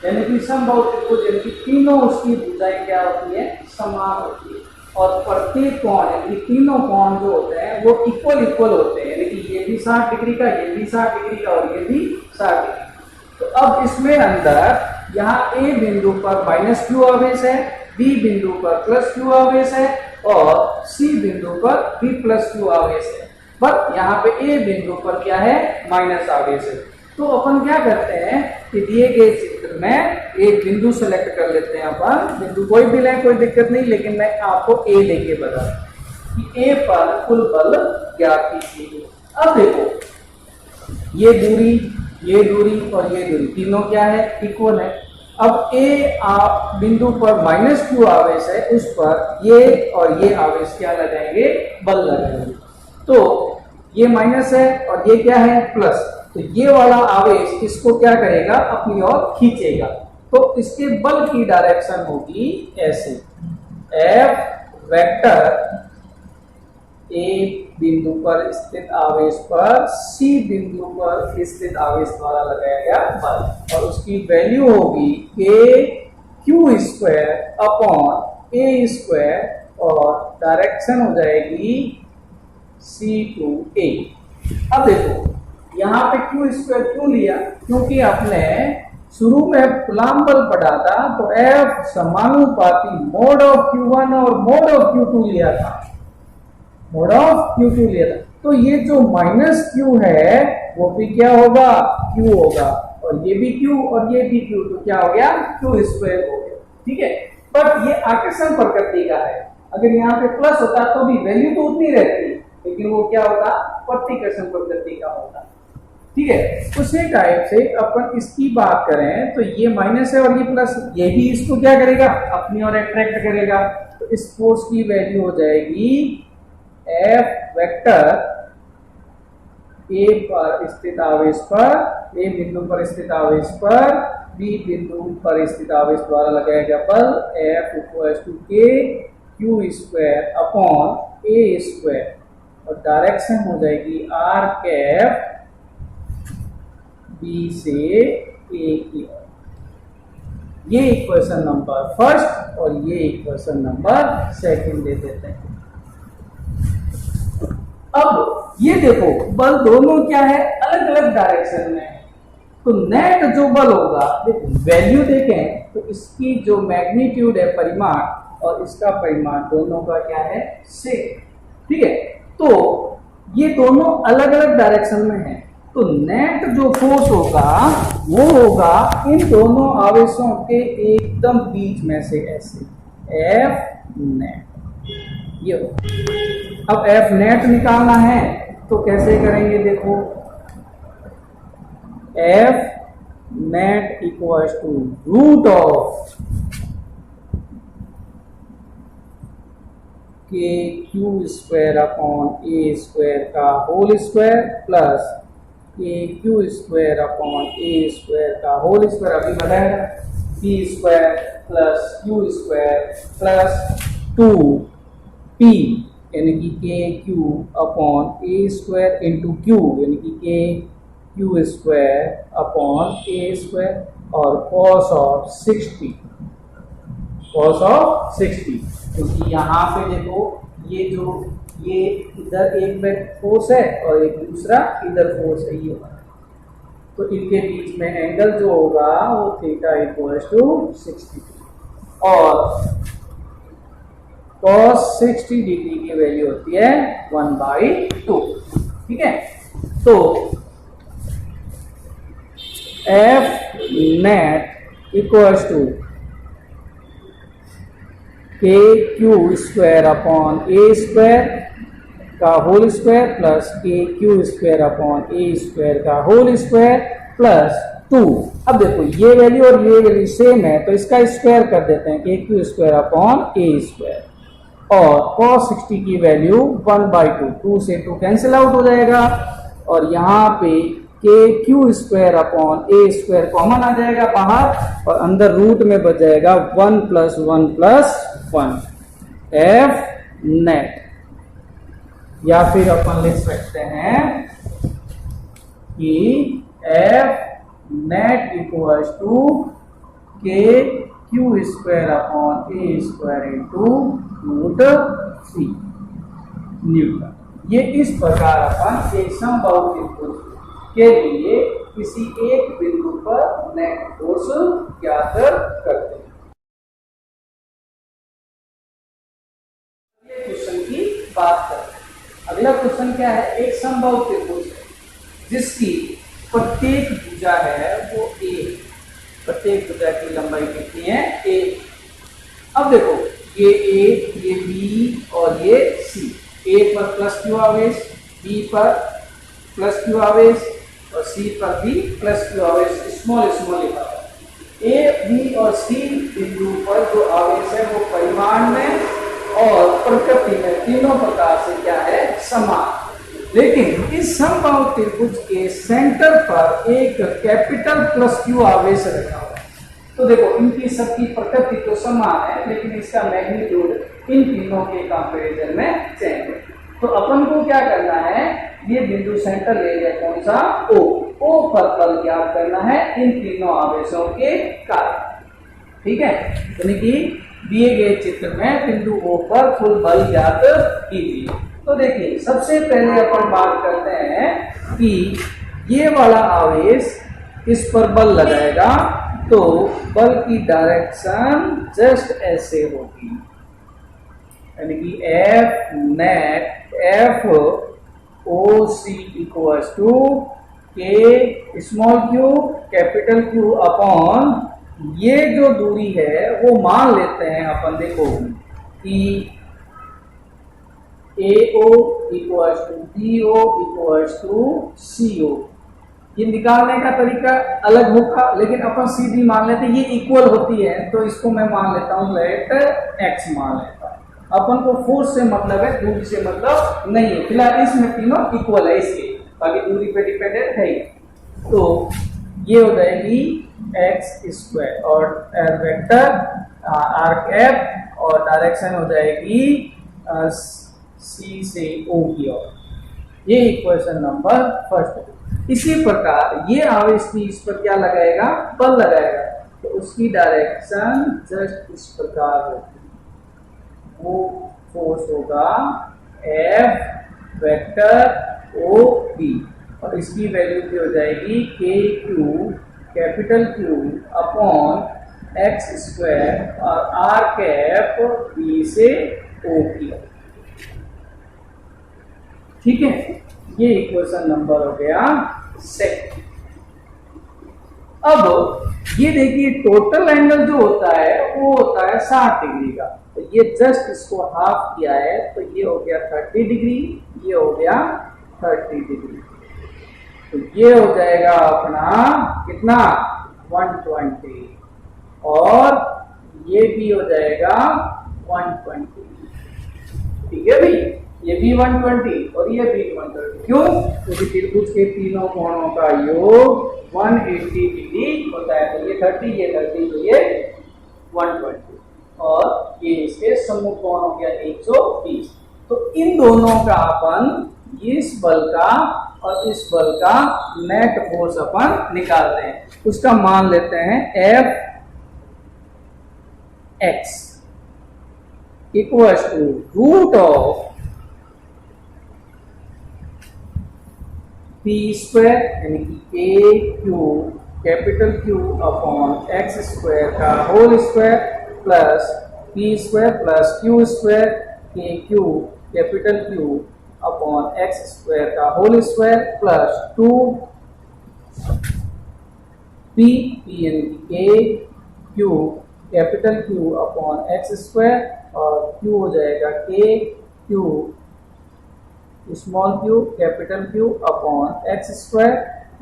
यानी कि समबाहु त्रिभुज यानी कि तीनों उसकी भुजाएं क्या होती है समान होती है, और प्रत्येक कोण यानी कि तीनों कोण जो होते हैं वो इक्वल होते हैं, यानी कि ये भी 60 डिग्री का, ये भी 60 डिग्री का और ये भी 60 डिग्री। तो अब इसमें अंदर यहाँ ए बिंदु पर माइनस क्यू आवेश है, बी बिंदु पर प्लस क्यू आवेश है और सी बिंदु पर बी प्लस क्यू आवेश है, पर यहाँ पे ए बिंदु पर क्या है, माइनस आवेश है। तो अपन क्या करते हैं कि दिए गए चित्र में एक बिंदु सेलेक्ट कर लेते हैं। अपन बिंदु कोई भी लें, कोई दिक्कत नहीं, लेकिन मैं आपको ए लेके बता कि ए पर कुल बल ज्ञात कीजिए। अब देखो ये दूरी और ये दूरी तीनों क्या है, इक्वल है। अब ए बिंदु पर माइनस क्यू आवेश है, उस पर ये और ये आवेश क्या लगाएंगे, बल लगाएंगे। तो ये माइनस है और ये क्या है, प्लस। तो ये वाला आवेश इसको क्या करेगा, अपनी ओर खींचेगा। तो इसके बल की डायरेक्शन होगी ऐसे, एफ वेक्टर ए बिंदु पर स्थित आवेश पर सी बिंदु पर स्थित आवेश द्वारा लगाया गया बल, और उसकी वैल्यू होगी के Q square upon A square और डायरेक्शन हो जाएगी सी टू ए। अब देखो यहाँ पे क्यू स्क्वायर क्यों लिया, क्योंकि आपने शुरू में कूलम्ब बल पढ़ा था तो एफ समानुपाती मोड ऑफ Q1 और मोड ऑफ Q2 लिया था, मोड ऑफ Q2 लिया था। तो ये जो माइनस Q है वो भी क्या होगा, Q होगा, और ये भी Q और ये भी Q, तो क्या हो गया, Q स्क्वायर हो गया। ठीक है, बट ये आकर्षण प्रकृति का है। अगर यहाँ पे प्लस होता तो भी वैल्यू तो उतनी रहती, लेकिन वो क्या होता, प्रतिकर्षण प्रकृति का होता। ठीक है, उसी टाइप से अपन इसकी बात करें तो ये माइनस है और ये प्लस, ये भी इसको क्या करेगा, अपनी ओर अट्रैक्ट करेगा। तो इस फोर्स की वैल्यू हो जाएगी एफ वेक्टर ए पर स्थित आवेश पर, ए बिंदु पर स्थित आवेश पर बी बिंदु पर स्थित आवेश द्वारा लगाया गया बल, एफ इक्वल्स टू के Q square upon A square, और डायरेक्शन हो जाएगी आर कैप बी से ए की ओर। ये इक्वेशन नंबर फर्स्ट और ये इक्वेशन नंबर सेकंड दे देते हैं। अब ये देखो बल दोनों क्या है, अलग अलग डायरेक्शन में है। तो नेट जो बल होगा, देखो वैल्यू देखें तो इसकी जो मैग्नीट्यूड है, परिमाण, और इसका परिमाण दोनों का क्या है, सेम। ठीक है, तो ये दोनों अलग अलग डायरेक्शन में है। तो नेट जो फोर्स होगा वो होगा इन दोनों आवेशों के एकदम बीच में से, ऐसे एफ नेट। ये अब एफ नेट निकालना है तो कैसे करेंगे, देखो F net equals to root of K Q square upon A square का whole square plus K Q square upon A square का होल स्क्वायर, अभी बताया P square plus Q square plus 2p यानी कि K Q upon A square into Q यानी कि K Q square upon A square, और cos of 60, क्योंकि यहाँ पे देखो ये जो ये इधर एक में फोर्स है और एक दूसरा इधर फोर्स है, ये होगा। तो इनके बीच में एंगल जो होगा वो थीटा इक्वल्स टू 60, और cos 60 डिग्री की वैल्यू होती है 1/2। ठीक है, तो एफ नेट इक्वल्स टू के Q square upon A square का whole square plus K Q square upon A square का होल स्क्वायर प्लस 2। अब देखो ये वैल्यू और ये वैल्यू सेम है तो इसका स्क्वायर कर देते हैं, के Q square upon A square, और cos 60 की वैल्यू 1/2, 2 से 2 कैंसिल आउट हो जाएगा, और यहाँ पे के Q square upon A square common आ जाएगा बाहर, और अंदर रूट में बच जाएगा 1 + 1 + 1 एफ नेट। या फिर अपन लिख सकते हैं कि एफ नेट इक्वल्स टू के Q square upon A square into √3 Newton. ये इस प्रकार अपन एक समबाहु त्रिभुज के लिए किसी एक बिंदु पर नेट फोर्स ज्ञात करते हैं। अगले क्वेश्चन की बात करते हैं। अगला क्वेश्चन क्या है, एक समबाहु त्रिभुज है जिसकी प्रत्येक भुजा है वो a है। प्रत्येक भुजा की लंबाई कितनी है, a। अब देखो ये a, ये b और ये c। a पर प्लस q आवेश, b पर प्लस q आवेश और c पर भी प्लस q आवेश स्मॉल स्मॉल लिखा है। a, b और c बिंदु पर जो आवेश है वो परिमाण में और प्रकृति में तीनों प्रकार से क्या है, समान। लेकिन इस समबाहु त्रिभुज के सेंटर पर एक कैपिटल प्लस क्यू आवेश रखा हुआ है। तो देखो इनकी सबकी प्रकृति तो समान है लेकिन इसका मैग्नीट्यूड इन तीनों के कंपैरिजन में चेंज है। तो अपन को क्या करना है, ये बिंदु सेंटर ले लिया कौन सा, O पर बल ज्ञात करना है इन तीनों आवेशों के कारण। ठीक है, यानी कि दिए गए चित्र में बिंदु O पर कुल बल ज्ञात कीजिए। तो देखिए सबसे पहले अपन बात करते हैं कि ये वाला आवेश इस पर बल लगाएगा तो बल की डायरेक्शन जस्ट ऐसे होगी, यानी कि F net F O C equals to K small q capital Q upon ये जो दूरी है वो मान लेते हैं अपन, देखो कि AO equals to BO equals to CO। ये निकालने का तरीका अलग होगा लेकिन अपन सीधी मान लेते हैं, ये इक्वल होती है तो इसको मैं मान लेता हूं लेट x मान लेता हूं। अपन को फोर्स से मतलब है, दूरी से मतलब नहीं है। फिलहाल इसमें तीनों इक्वल है इसके, बाकी दूरी पे डिपेंडेंट है ही। तो ये हो जाएगी x स्क्वायर और वेक्टर आर कैप और डायरेक्शन हो जाएगी C से O की ओर। ये इक्वेशन नंबर फर्स्ट। इसी प्रकार ये आवेश की इस पर क्या लगाएगा, बल लगाएगा, तो उसकी डायरेक्शन जस्ट इस प्रकार होगी। वो फोर्स होगा F वेक्टर O B और इसकी वैल्यू क्या हो जाएगी KQ capital Q upon x square और R कैप B से O की। ठीक है, ये इक्वेशन नंबर हो गया सेकंड। अब ये देखिए टोटल एंगल जो होता है वो होता है 60 डिग्री का, तो ये जस्ट इसको हाफ किया है तो ये हो गया 30 डिग्री, ये हो गया 30 डिग्री। तो ये हो जाएगा अपना कितना 120 और ये भी हो जाएगा 120। ठीक है भाई, ये भी 120 और ये भी 120। क्यों? क्योंकि त्रिभुज के तीनों कोणों का योग 180 डिग्री होता है। तो ये 30, ये 30, तो ये 120 और ये इसके सम्मुख कोण हो गया 120। तो इन दोनों का अपन इस बल का और इस बल का नेट फोर्स अपन निकालते हैं। उसका मान लेते हैं F x equals to root of P square यानी कि A Q capital Q upon x square का whole square plus P square plus Q square K Q capital Q upon x square का होल स्क्वायर प्लस 2 P यानी कि A Q capital Q upon x square और Q हो जाएगा K Q small q capital Q upon x square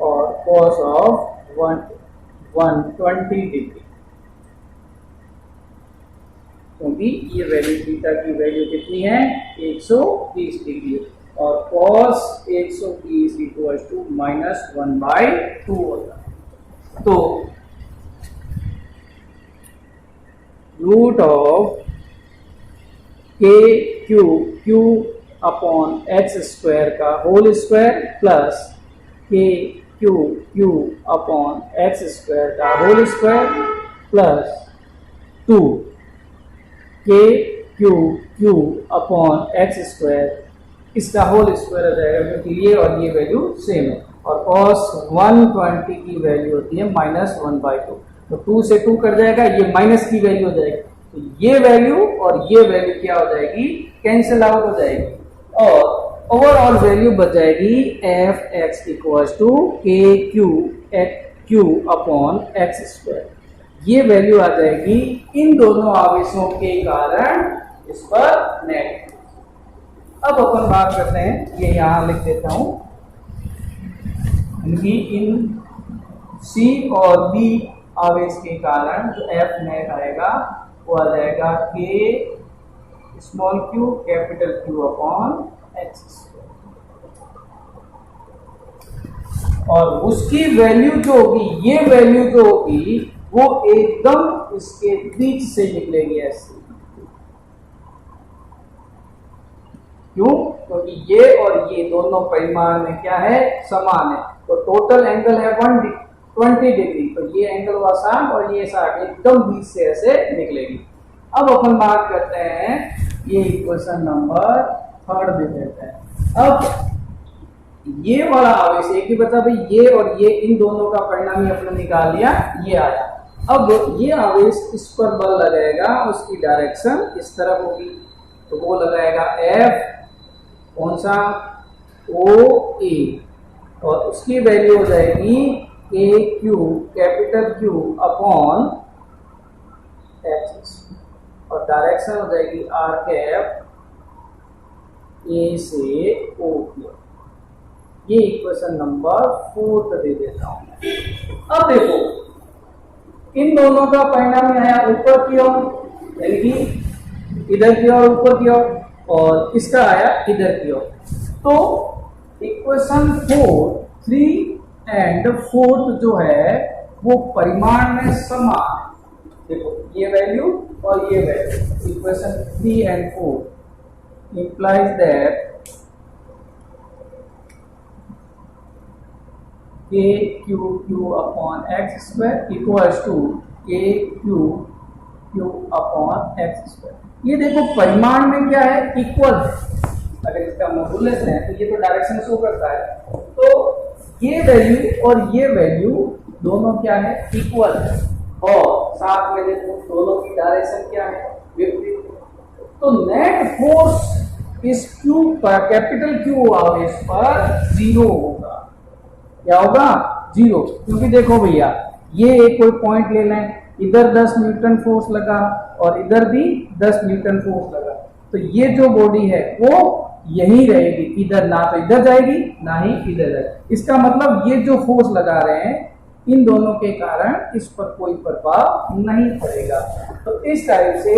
और cos of 120 degree, क्योंकि ये value theta की वैल्यू कितनी है 120 डिग्री और cos 120 इक्वल टू -1/2 होता है। तो root of Q upon x square का whole square plus Q upon x square का whole square plus 2 Q upon x square इसका होल स्क्वायर हो जाएगा क्योंकि ये और ये वैल्यू सेम है और cos 120 की वैल्यू होती है -1/2। तो 2 से 2 कट जाएगा, ये माइनस की वैल्यू हो जाएगी, तो ये वैल्यू और ये वैल्यू क्या हो जाएगी, कैंसिल आउट हो जाएगी, और ओवरऑल वैल्यू बच जाएगी एफ एक्स इक्वल्स टू के क्यू अपॉन एक्स स्क्वायर। ये वैल्यू आ जाएगी इन दोनों आवेशों के कारण इस पर नेट। अब अपन बात करते हैं, ये यहां लिख देता हूं, इन सी और बी आवेश के कारण जो एफ नेट आएगा वो आ जाएगा के small Q capital Q upon x square, और उसकी वैल्यू जो होगी, ये वैल्यू जो होगी वो एकदम इसके बीच से निकलेगी ऐसे। क्यों? क्योंकि ये और ये दोनों परिमाण में क्या है, समान है, तो टोटल एंगल है 120 डिग्री, तो ये एंगल हुआ 60 और ये 60 एकदम बीच से ऐसे निकलेगी। अब अपन बात करते हैं, ये इक्वेशन नंबर 3 दे देते हैं। अब ये वाला आवेश एक ही बचा भाई, ये और ये इन दोनों का परिणाम ही अपने निकाल लिया, ये आया। अब ये आवेश इस पर बल लगाएगा, उसकी डायरेक्शन इस तरफ होगी, तो वो लगाएगा एफ कौन सा, ओ ए, और उसकी वैल्यू हो जाएगी A Q capital Q upon X, और डायरेक्शन हो जाएगी आर कैप ए से ओ की। ये इक्वेशन नंबर 4 दे देता हूं। अब देखो, इन दोनों का परिणाम आया ऊपर की ओर, यानी कि इधर की ओर ऊपर की ओर, और इसका आया इधर की ओर। तो इक्वेशन 4, 3 एंड 4 जो है वो परिमाण में समान है। देखो ये वैल्यू और ये value, equation 3 and 4 implies that k q upon x square equals to k q upon x square। ये देखो परिमाण में क्या है, इक्वल है। अगर इसका मॉडुलस है तो ये तो डायरेक्शन शो करता है, तो ये वैल्यू और ये वैल्यू दोनों क्या है, इक्वल है, और साथ में देखो दोनों की डायरेक्शन क्या है, विपरीत। तो नेट फोर्स इस क्यू पर, कैपिटल क्यू आवेश पर 0 होगा। क्या होगा, 0, क्योंकि देखो भैया ये एक कोई पॉइंट ले लें, इधर 10 न्यूटन फोर्स लगा और इधर भी 10 न्यूटन फोर्स लगा, तो ये जो बॉडी है वो यही रहेगी, इधर ना तो इधर जाएगी ना ही इधर जाएगी। इसका मतलब ये जो फोर्स लगा रहे हैं इन दोनों के कारण इस पर कोई प्रभाव नहीं पड़ेगा। तो इस टाइप से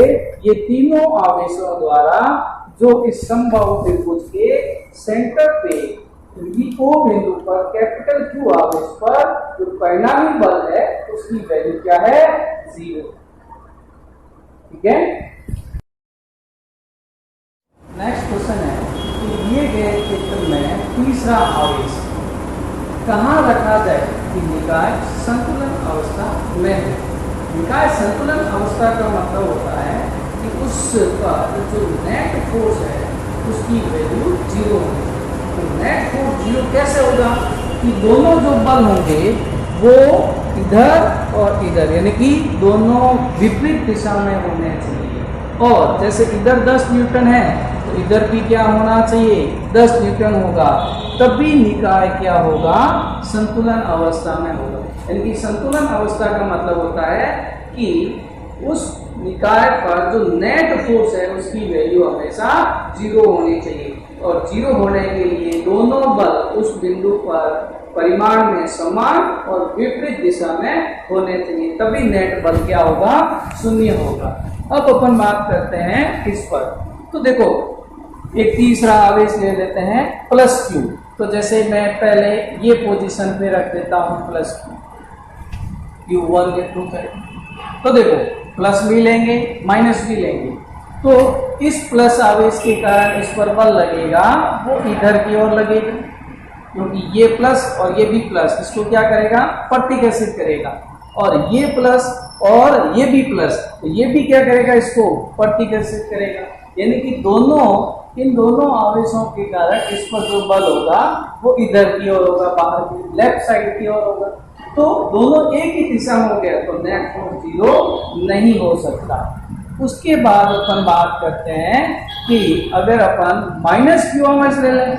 ये तीनों आवेशों द्वारा जो इस समबाहु त्रिभुज के सेंटर पे O बिंदु पर कैपिटल क्यू आवेश पर जो परिणामी बल है उसकी वैल्यू क्या है, 0। ठीक है। नेक्स्ट क्वेश्चन है कि दिए गए चित्र में तीसरा आवेश कहाँ रखा जाए कि निकाय संतुलन अवस्था में है। निकाय संतुलन अवस्था का मतलब होता है कि उस पर जो नेट फोर्स है उसकी वैल्यू 0 होगी। तो नेट फोर्स 0 कैसे होगा कि दोनों जो बल होंगे वो इधर और इधर, यानी कि दोनों विपरीत दिशा में होने चाहिए। और जैसे इधर 10 न्यूटन है तो इधर भी क्या होना चाहिए, 10 न्यूटन होगा, तभी निकाय क्या होगा, संतुलन अवस्था में होगा। यानी कि संतुलन अवस्था का मतलब होता है कि उस निकाय पर जो नेट फोर्स है उसकी वैल्यू हमेशा 0 होनी चाहिए, और 0 होने के लिए दोनों बल उस बिंदु पर परिमाण में समान और विपरीत दिशा में होने चाहिए, तभी नेट बल क्या होगा, 0 होगा। अब अपन बात करते हैं इस पर। तो देखो एक तीसरा आवेश ले लेते हैं प्लस क्यू। तो जैसे मैं पहले ये पोजीशन पे रख देता हूं प्लस क्यू, Q1 के थ्रू करें, तो देखो प्लस भी लेंगे माइनस भी लेंगे, तो इस प्लस आवेश के कारण इस पर बल लगेगा वो इधर की ओर लगेगा, क्योंकि ये प्लस और ये भी प्लस इसको क्या करेगा, प्रतिकर्षित करेगा, और ये प्लस और ये भी प्लस, तो ये भी क्या करेगा, इसको प्रतिकर्षित करेगा। यानी कि दोनों इन दोनों आवेशों के कारण इस पर जो बल होगा वो इधर की ओर होगा, बाहर की लेफ्ट साइड की ओर होगा। तो दोनों एक ही दिशा में हो गया तो नेट फोर्स 0 नहीं हो सकता। उसके बाद अपन बात करते हैं कि अगर अपन माइनस क्यू आवेश ले लें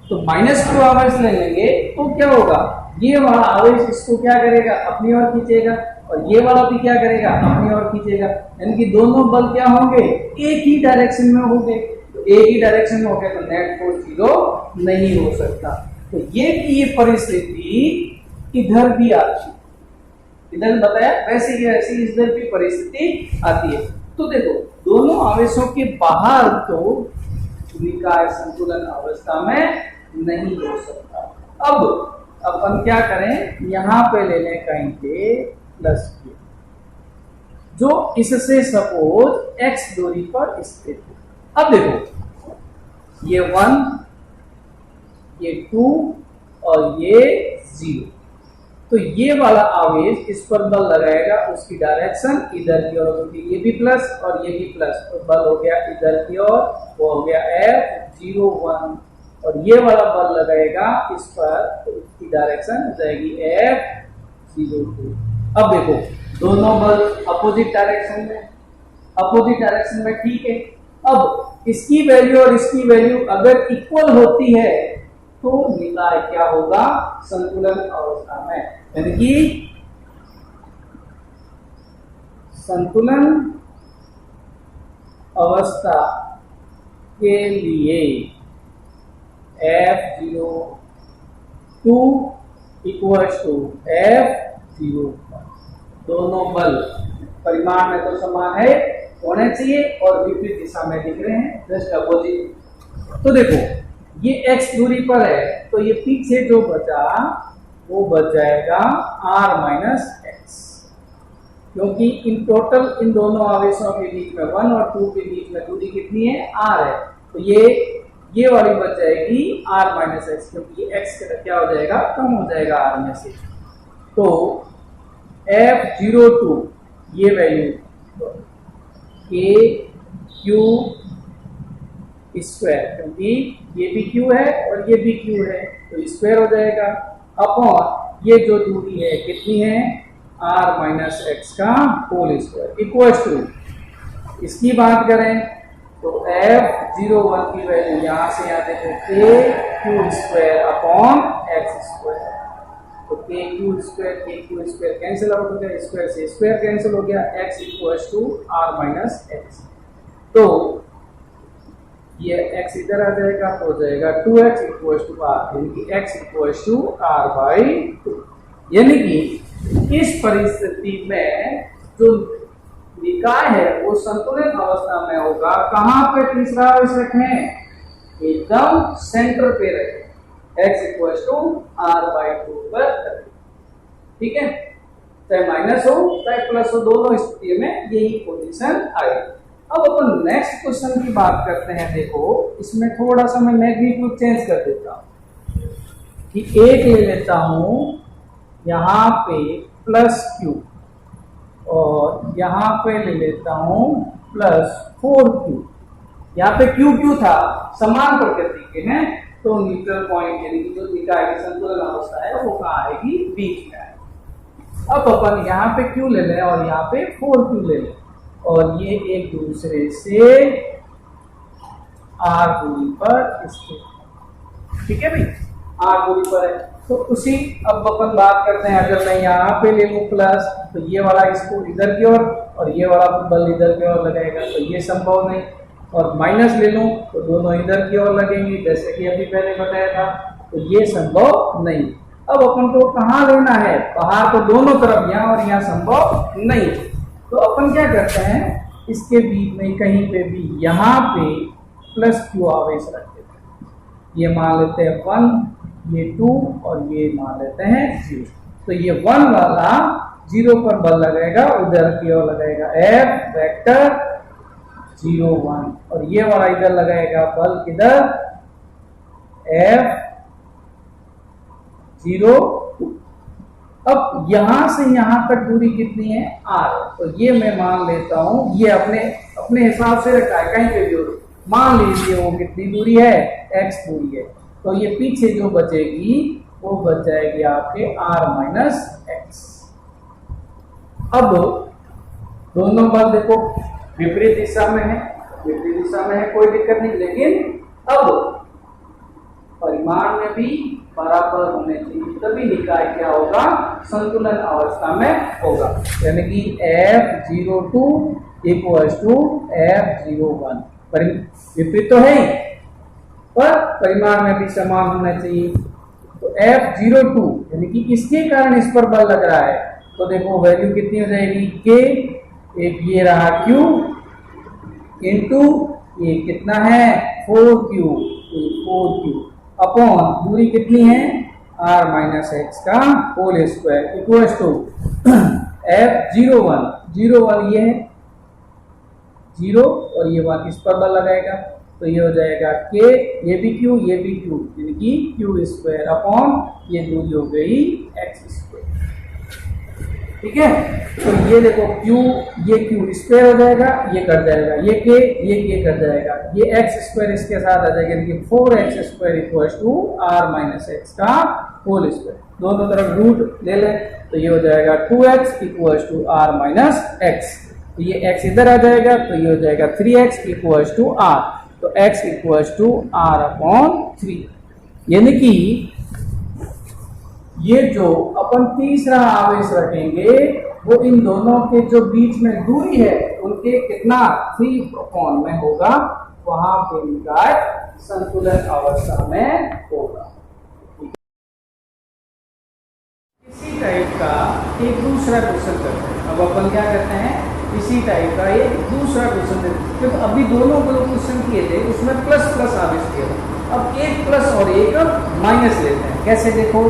तो माइनस क्यू आवेश ले लेंगे तो क्या होगा, ये वाला आवेश इसको क्या करेगा, अपनी ओर खींचेगा, और ये वाला भी क्या करेगा, अपनी ओर खींचेगा। यानी कि दोनों बल क्या होंगे, एक ही डायरेक्शन में होंगे। तो एक ही डायरेक्शन में हो गया तो नेट फोर्स 0 नहीं हो सकता। तो ये परिस्थिति इधर भी आती है, इधर बताया वैसे ही ऐसी इधर भी परिस्थिति आती है। तो देखो दोनों आवेशों के बाहर तो निकाय संतुलन अवस्था में नहीं हो सकता। अब अपन क्या करें, यहां पे ले लें कहीं पे प्लस q, जो इससे सपोज x दूरी पर स्थित है। अब देखो ये 1, ये 2 और ये 0, तो ये वाला आवेश इस पर बल लगाएगा, उसकी डायरेक्शन इधर की ओर होगी। ये भी प्लस और ये भी प्लस, तो बल हो गया इधर की ओर, वो हो गया F01, और ये वाला बल लगाएगा इस पर तो इसकी डायरेक्शन हो जाएगी F02। अब देखो दोनों बल अपोजिट डायरेक्शन में, ठीक है। अब इसकी वैल्यू और इसकी वैल्यू अगर इक्वल होती है तो निकाय क्या होगा, संतुलन अवस्था में। यानी कि संतुलन अवस्था के लिए F02 इक्वल्स टू F01, दोनों बल परिमाण में तो समान है होने चाहिए और विपरीत दिशा में दिख रहे हैं, जस्ट अपोजिट। तो देखो ये x दूरी पर है तो ये पीछे जो बचा वो बच जाएगा r माइनस एक्स, क्योंकि इन टोटल इन दोनों आवेशों के बीच में 1 और 2 के बीच में दूरी कितनी है, r है। तो ये वाली बच जाएगी r माइनस एक्स, क्योंकि x क्या हो जाएगा, कम हो जाएगा r में से। तो F02 ये वैल्यू k q स्क्वायर, क्योंकि ये भी q है और ये भी q है तो स्क्वायर हो जाएगा, अपॉन ये जो दूरी है कितनी है, r माइनस एक्स का होल स्क्वायर इक्वल्स टू, इसकी बात करें तो F01 की वैल्यू यहां से यहाँ देखो k q square upon x square, तो k q square cancel out हो गया, स्क्वायर से स्क्वायर कैंसिल हो गया, x equals to r minus x. तो ये x इधर आ जाएगा तो हो जाएगा 2x इक्वल्स टू r, यानी कि x इक्वल्स टू r/2। यानी कि इस परिस्थिति में जो निकाय है वो संतुलित अवस्था में होगा। कहां पे तीसरा आवेश रखें, एकदम सेंटर पे रखें, x इक्वल्स टू r/2 पर रखें, ठीक है। चाहे माइनस हो चाहे प्लस हो, दोनों स्थिति में यही पोजीशन आएगी। अब अपन नेक्स्ट क्वेश्चन की बात करते हैं। देखो इसमें थोड़ा सा मैं मैग्नीट्यूड चेंज कर देता हूं कि एक ले लेता हूं यहां पे प्लस q और यहां पे ले लेता हूं प्लस 4q। यहाँ पे q था समान प्रकृति के हैं, तो न्यूट्रल पॉइंट यानी कि जो निकाय की संतुलन अवस्था है वो कहाँ आएगी, बीच में आएगी। अब अपन यहाँ पे q ले लें और यहाँ पे 4q ले लें, और ये एक दूसरे से r दूरी पर स्थित, ठीक है भाई, r दूरी पर है। तो उसी अब अपन बात करते हैं, अगर मैं यहाँ पे ले लूं प्लस तो ये वाला इसको इधर की ओर और ये वाला बल इधर की ओर लगाएगा, तो ये संभव नहीं। और माइनस ले लूं तो दोनों इधर की ओर लगेंगे, जैसे कि अभी पहले बताया था, तो ये संभव नहीं। अब अपन को कहाँ लेना है, बाहर तो दोनों तरफ, यहाँ और यहाँ संभव नहीं। तो अपन क्या करते हैं, इसके बीच में कहीं पे भी यहाँ पे प्लस q आवेश रख देते हैं। ये मान लेते हैं 1, ये 2 और ये मान लेते हैं 0। तो ये 1 वाला 0 पर बल लगाएगा, उधर की ओर लगाएगा F वेक्टर 0 1, और ये वाला इधर लगाएगा बल किधर, F 0 2। अब यहां से यहां तक दूरी कितनी है, r, तो ये मैं मान लेता हूं, ये अपने हिसाब से रखा है, कहीं पे भी हो, मान लीजिए वो कितनी दूरी है, x दूरी है, तो ये पीछे जो बचेगी वो बच जाएगी आपके r माइनस एक्स। अब दोनों बल देखो विपरीत दिशा में है, विपरीत दिशा में है कोई दिक्कत नहीं, लेकिन अब परिमाण में भी बराबर होने चाहिए, तभी निकाय क्या होगा, संतुलन अवस्था में होगा। यानी कि F02 इक्वल्स टू F01, विपरीत तो है ही, पर परिमाण में भी समान होना चाहिए। तो F02 यानी कि इसके कारण इस पर बल लग रहा है, तो देखो वैल्यू कितनी हो जाएगी, K, एक ये रहा Q इंटू ये कितना है 4Q, 4Q अपॉन दूरी कितनी है r माइनस एक्स का whole square equals to F01, 01 ये है 0 और ये 1 इस पर बल लगाएगा, तो ये हो जाएगा K, ये भी Q, ये भी Q, यानी कि Q स्क्वायर अपॉन ये दूरी हो गई x स्क्वायर। ठीक है, तो ये देखो Q, ये Q स्क्वायर हो जाएगा, ये कट जाएगा, ये K कट जाएगा, ये x स्क्वायर इसके साथ आ जाएगा, यानी कि 4x square equals to r minus X का होल स्क्वायर। दोनों तरफ रूट ले लें तो ये हो जाएगा 2x equals to r minus x, तो ये x इधर आ जाएगा, तो ये हो जाएगा 3x इक्वल्स टू r, तो x equals to r upon 3। यानी कि ये जो अपन तीसरा आवेश रखेंगे वो इन दोनों के जो बीच में दूरी है उनके कितना 3 में होगा, वहां पे निकाय संतुलन अवस्था में होगा। इसी टाइप का एक दूसरा क्वेश्चन करते हैं। अब अपन क्या करते हैं, इसी टाइप का एक दूसरा क्वेश्चन देते हैं, क्योंकि अभी दोनों को क्वेश्चन किए थे उसमें प्लस प्लस आवेश किया था, अब एक प्लस और एक माइनस लेते हैं। कैसे, देखो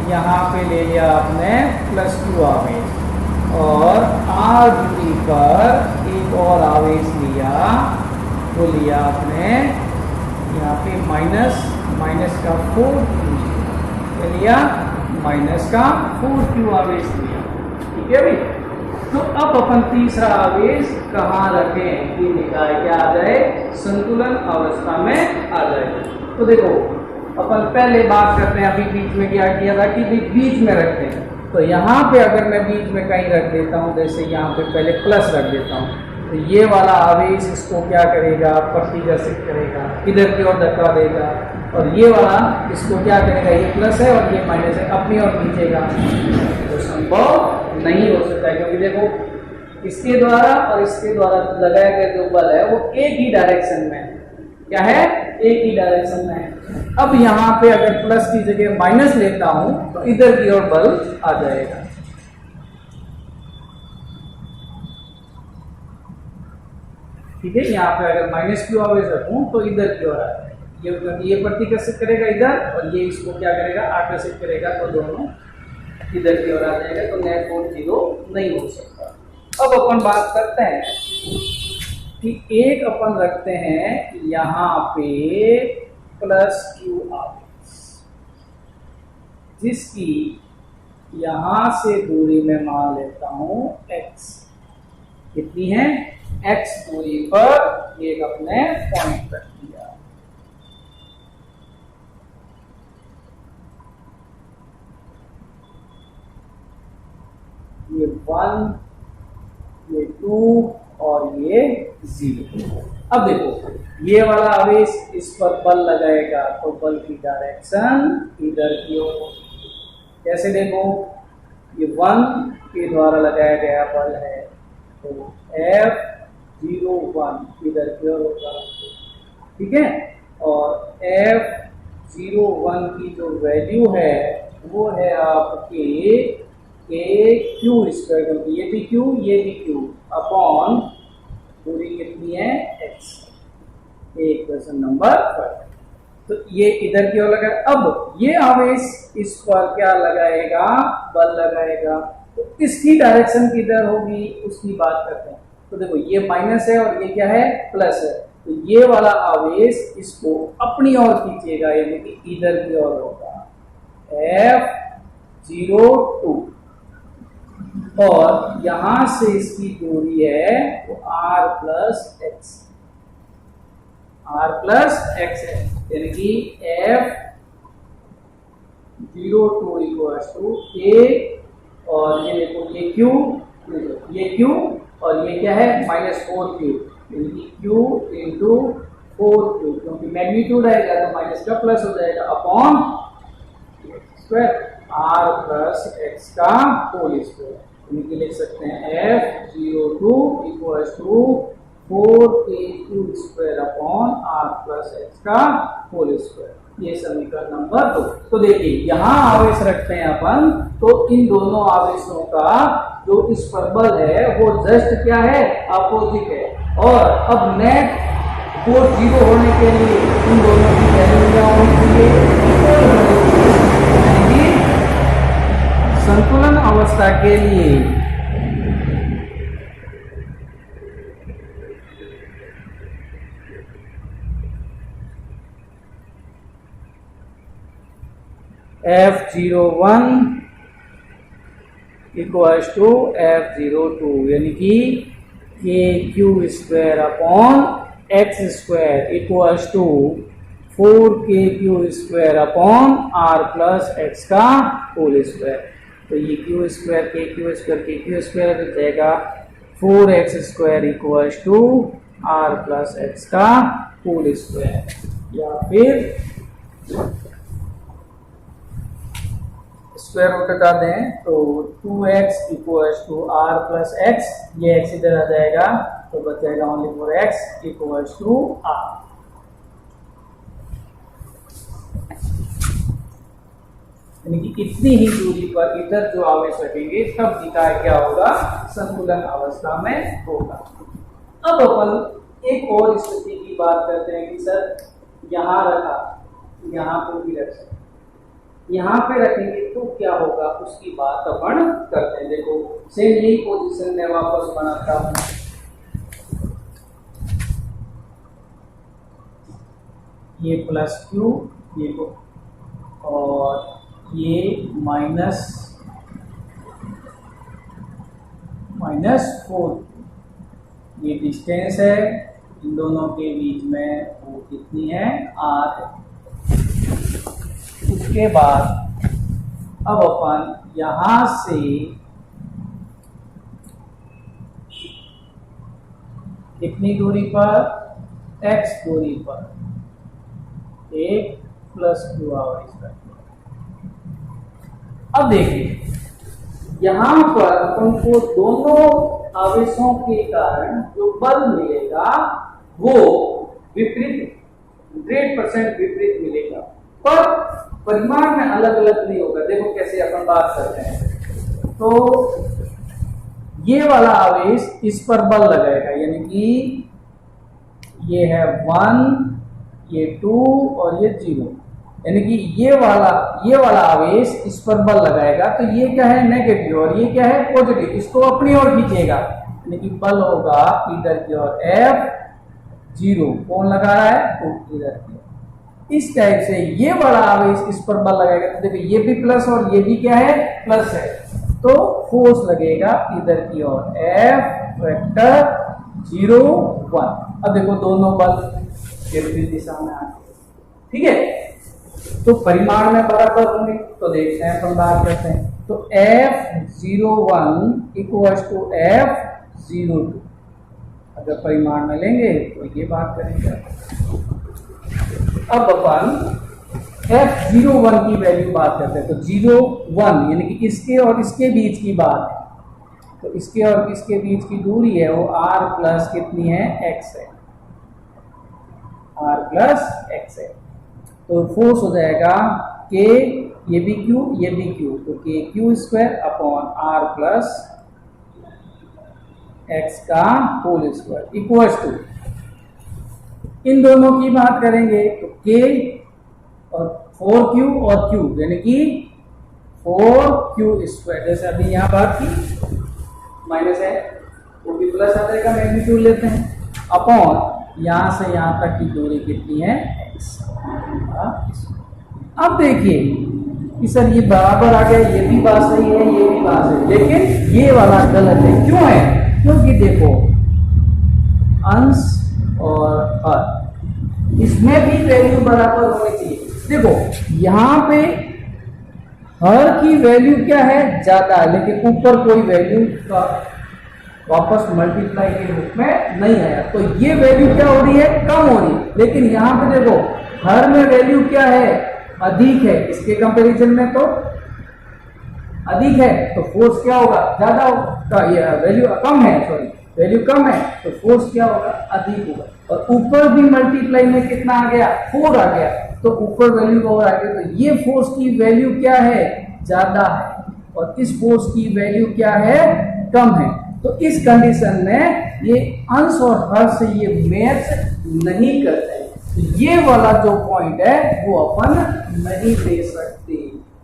यहाँ पे ले लिया आपने प्लस 2 आवेश और r दूरी पर एक और आवेश लिया, वो लिया आपने यहाँ पे माइनस का 4q लिया, माइनस का 4q आवेश लिया। ठीक है भाई, तो अब अपन तीसरा आवेश कहाँ रखें कि निकाय क्या आ जाए, संतुलन अवस्था में आ जाए। तो देखो अपन पहले बात करते हैं, अभी बीच में क्या किया था कि बीच में रखते हैं, तो यहाँ पे अगर मैं बीच में कहीं रख देता हूँ, जैसे यहाँ पे पहले प्लस रख देता हूँ, तो ये वाला आवेश इसको क्या करेगा, प्रतिघर्षित करेगा, इधर की ओर धक्का देगा, और ये वाला इसको क्या करेगा, ये प्लस है और ये माइनस है, अपनी ओर खींचेगा। तो संभव नहीं हो सकता है, क्योंकि देखो इसके द्वारा और इसके द्वारा लगाया गया जो बल है वो एक ही डायरेक्शन में है, क्या है, एक ही डायरेक्शन में है। अब यहाँ पे अगर प्लस की जगह माइनस लेता हूं तो इधर की ओर बल आ जाएगा। ठीक है, यहाँ पे अगर माइनस क्यू आवेश रखूं तो इधर की ओर आ जाएगा, ये प्रतिकर्षित करेगा इधर और ये इसको क्या करेगा, आकर्षित करेगा, तो दोनों इधर की ओर आ जाएगा, तो नेट फोर्स 0 नहीं हो सकता। अब अपन बात करते हैं कि एक अपन रखते हैं यहाँ पे प्लस क्यू आवेश, जिसकी यहां से दूरी में मान लेता हूं x, कितनी है, x दूरी पर एक अपने पॉइंट रख दिया। ये 1, ये 2 और ये 0। अब देखो ये वाला आवेश इस पर बल लगाएगा तो बल की डायरेक्शन इधर की ओर होगी। कैसे, देखो ये 1 के द्वारा लगाया गया बल है, तो F01 इधर की ओर होगा। ठीक है, और F01 की जो वैल्यू है वो है आपके क्यू स्क्वायर, क्योंकि ये भी क्यू ये भी क्यू अपॉन दूरी कितनी है x, एक क्वेश्चन नंबर 5। तो ये इधर की ओर लगा, अब ये आवेश इस पर क्या लगाएगा, बल लगाएगा, तो इसकी डायरेक्शन किधर होगी उसकी बात करते हैं। तो देखो ये माइनस है और ये क्या है, प्लस है, तो ये वाला आवेश इसको अपनी ओर खींचेगा, यानी कि इधर की ओर होगा F02। और यहां से इसकी दूरी है वो r प्लस एक्स, है, यानी कि F02 इक्वल्स टू a, और ये देखो ये q और ये क्या है -4q, यानी कि q इंटू 4q, क्योंकि मैग्नीट्यूड आएगा तो माइनस का प्लस हो जाएगा upon square r plus x का होल स्क्वायर, यानी कि लिख सकते हैं F02 equals to 4kq square upon r plus x का होल स्क्वायर। ये समीकरण नंबर 2। तो देखिए यहाँ आवेश रखते हैं अपन, तो इन दोनों आवेशों का जो इस पर बल है वो जस्ट क्या है, अपोजिट है। और अब नेट फोर्स 0 होने के लिए इन दोनों की वैल्यू क्या होनी चाहिए, इक्वल होनी चाहिए। संतुलन अवस्था के लिए F01 इक्वल्स टू F02, यानी कि KQ square upon x square equals to 4KQ square upon R plus x का होल स्क्वायर। तो ये Q स्क्वायर KQ स्क्वायर हो जाएगा 4x square equals to R plus x का होल स्क्वायर, या फिर स्क्वायर रूट हटा दें तो 2x equals to r plus x, ये x इधर आ जाएगा तो बच जाएगा only for x equals to r। यानी कि इतनी ही दूरी पर इधर जो आवेश रखेंगे तब निकाय क्या होगा, संतुलन अवस्था में होगा। अब अपन एक और स्थिति की बात करते हैं कि सर यहाँ रखा, यहाँ पर भी रख सकते, यहाँ पे रखेंगे तो क्या होगा, उसकी बात अपन करते हैं। देखो सेम यही पोजीशन में वापस बनाता हूं, ये प्लस क्यू, ये को, और ये माइनस 4, ये डिस्टेंस है इन दोनों के बीच में, वो कितनी है, r है। उसके बाद अब अपन यहां से कितनी दूरी पर, x दूरी पर एक प्लस क्यू आवेश रखें। अब देखिए यहां पर अपन को दोनों आवेशों के कारण जो बल मिलेगा वो विपरीत 100% विपरीत मिलेगा, पर परिमाण में अलग अलग नहीं होगा। देखो कैसे अपन बात करते हैं, तो ये वाला आवेश इस पर बल लगाएगा, यानी कि ये है 1, ये 2 और ये 0, यानी कि ये वाला आवेश इस पर बल लगाएगा, तो ये क्या है, नेगेटिव, और ये क्या है, पॉजिटिव, इसको अपनी ओर खींचेगा, यानी कि बल होगा इधर की ओर F0, कौन लगा रहा है, तो इधर की ओर। इस टाइप से ये वाला आवेश इस पर बल लगाएगा, तो देखिए ये भी प्लस और ये भी क्या है, प्लस है, तो फोर्स लगेगा इधर की ओर F वेक्टर 0, 1। अब देखो दोनों बल विपरीत दिशा में आते हैं, ठीक है, तो परिमाण में बराबर होंगे। तो देखते हैं, हम बात करते हैं, तो F01 इक्वल्स टू F02, अगर परिमाण में लेंगे तो ये बात करेंगे। अब अपन F01 की वैल्यू बात करते हैं, तो 0, 1 यानी कि इसके और इसके बीच की बात है, तो इसके और इसके बीच की दूरी है वो r प्लस कितनी है, x है, r प्लस x है। तो फोर्स हो जाएगा k, ये भी q, ये भी q, तो k q square upon r plus x का होल स्क्वायर इक्वल्स टू, इन दोनों की बात करेंगे तो k और 4q और q, यानी कि 4q स्क्वायर, जैसे अभी यहाँ बात की माइनस है वो भी प्लस आ जाएगा, मैग्नीट्यूड लेते हैं, अपॉन यहाँ से यहाँ तक की दूरी कितनी है, x। अब देखिए कि सर ये बराबर आ गया, ये भी बात सही है, ये भी बात सही है, लेकिन ये वाला गलत है। क्यों है? क्योंकि देखो अंश और हर, इसमें भी वैल्यू बराबर होनी चाहिए। देखो यहाँ पे हर की वैल्यू क्या है, ज्यादा है, लेकिन ऊपर कोई वैल्यू का वापस मल्टीप्लाई के रूप में नहीं आया, तो ये वैल्यू क्या हो रही है, कम हो रही है। लेकिन यहाँ पे देखो हर में वैल्यू क्या है, अधिक है, इसके कंपैरिजन में तो अधिक है, तो फोर्स क्या होगा, ज्यादा होगा। ये वैल्यू कम है, सॉरी वैल्यू कम है, तो फोर्स क्या होगा, अधिक होगा। और ऊपर भी मल्टीप्लाई में कितना आ गया, 4 आ गया, तो ऊपर वैल्यू 4 आ गया, तो ये फोर्स की वैल्यू क्या है, ज्यादा है, और इस फोर्स की वैल्यू क्या है, कम है। तो इस कंडीशन में ये अंश और हर से ये मैच नहीं करते, ये वाला जो पॉइंट है वो अपन नहीं ले सकते।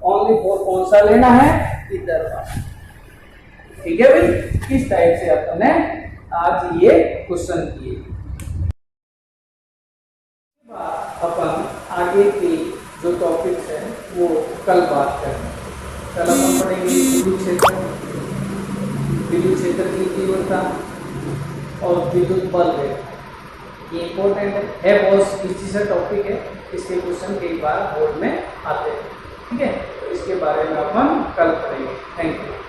ओनली फॉर कौन सा लेना है, इधर वाला। ठीक है भाई, इस टाइप से अपन ने आज ये क्वेश्चन किए। अपन आगे के जो टॉपिक्स है वो कल बात करेंगे। कल अपन पढ़ेंगे विद्युत क्षेत्र, विद्युत क्षेत्र की तीव्रता और विद्युत बल है। ये इंपॉर्टेंट है, बहुत इजी सा टॉपिक है, इसके क्वेश्चन कई बार बोर्ड में आते हैं। ठीक है, तो इसके बारे में अपन कल पढ़ेंगे। Thank you.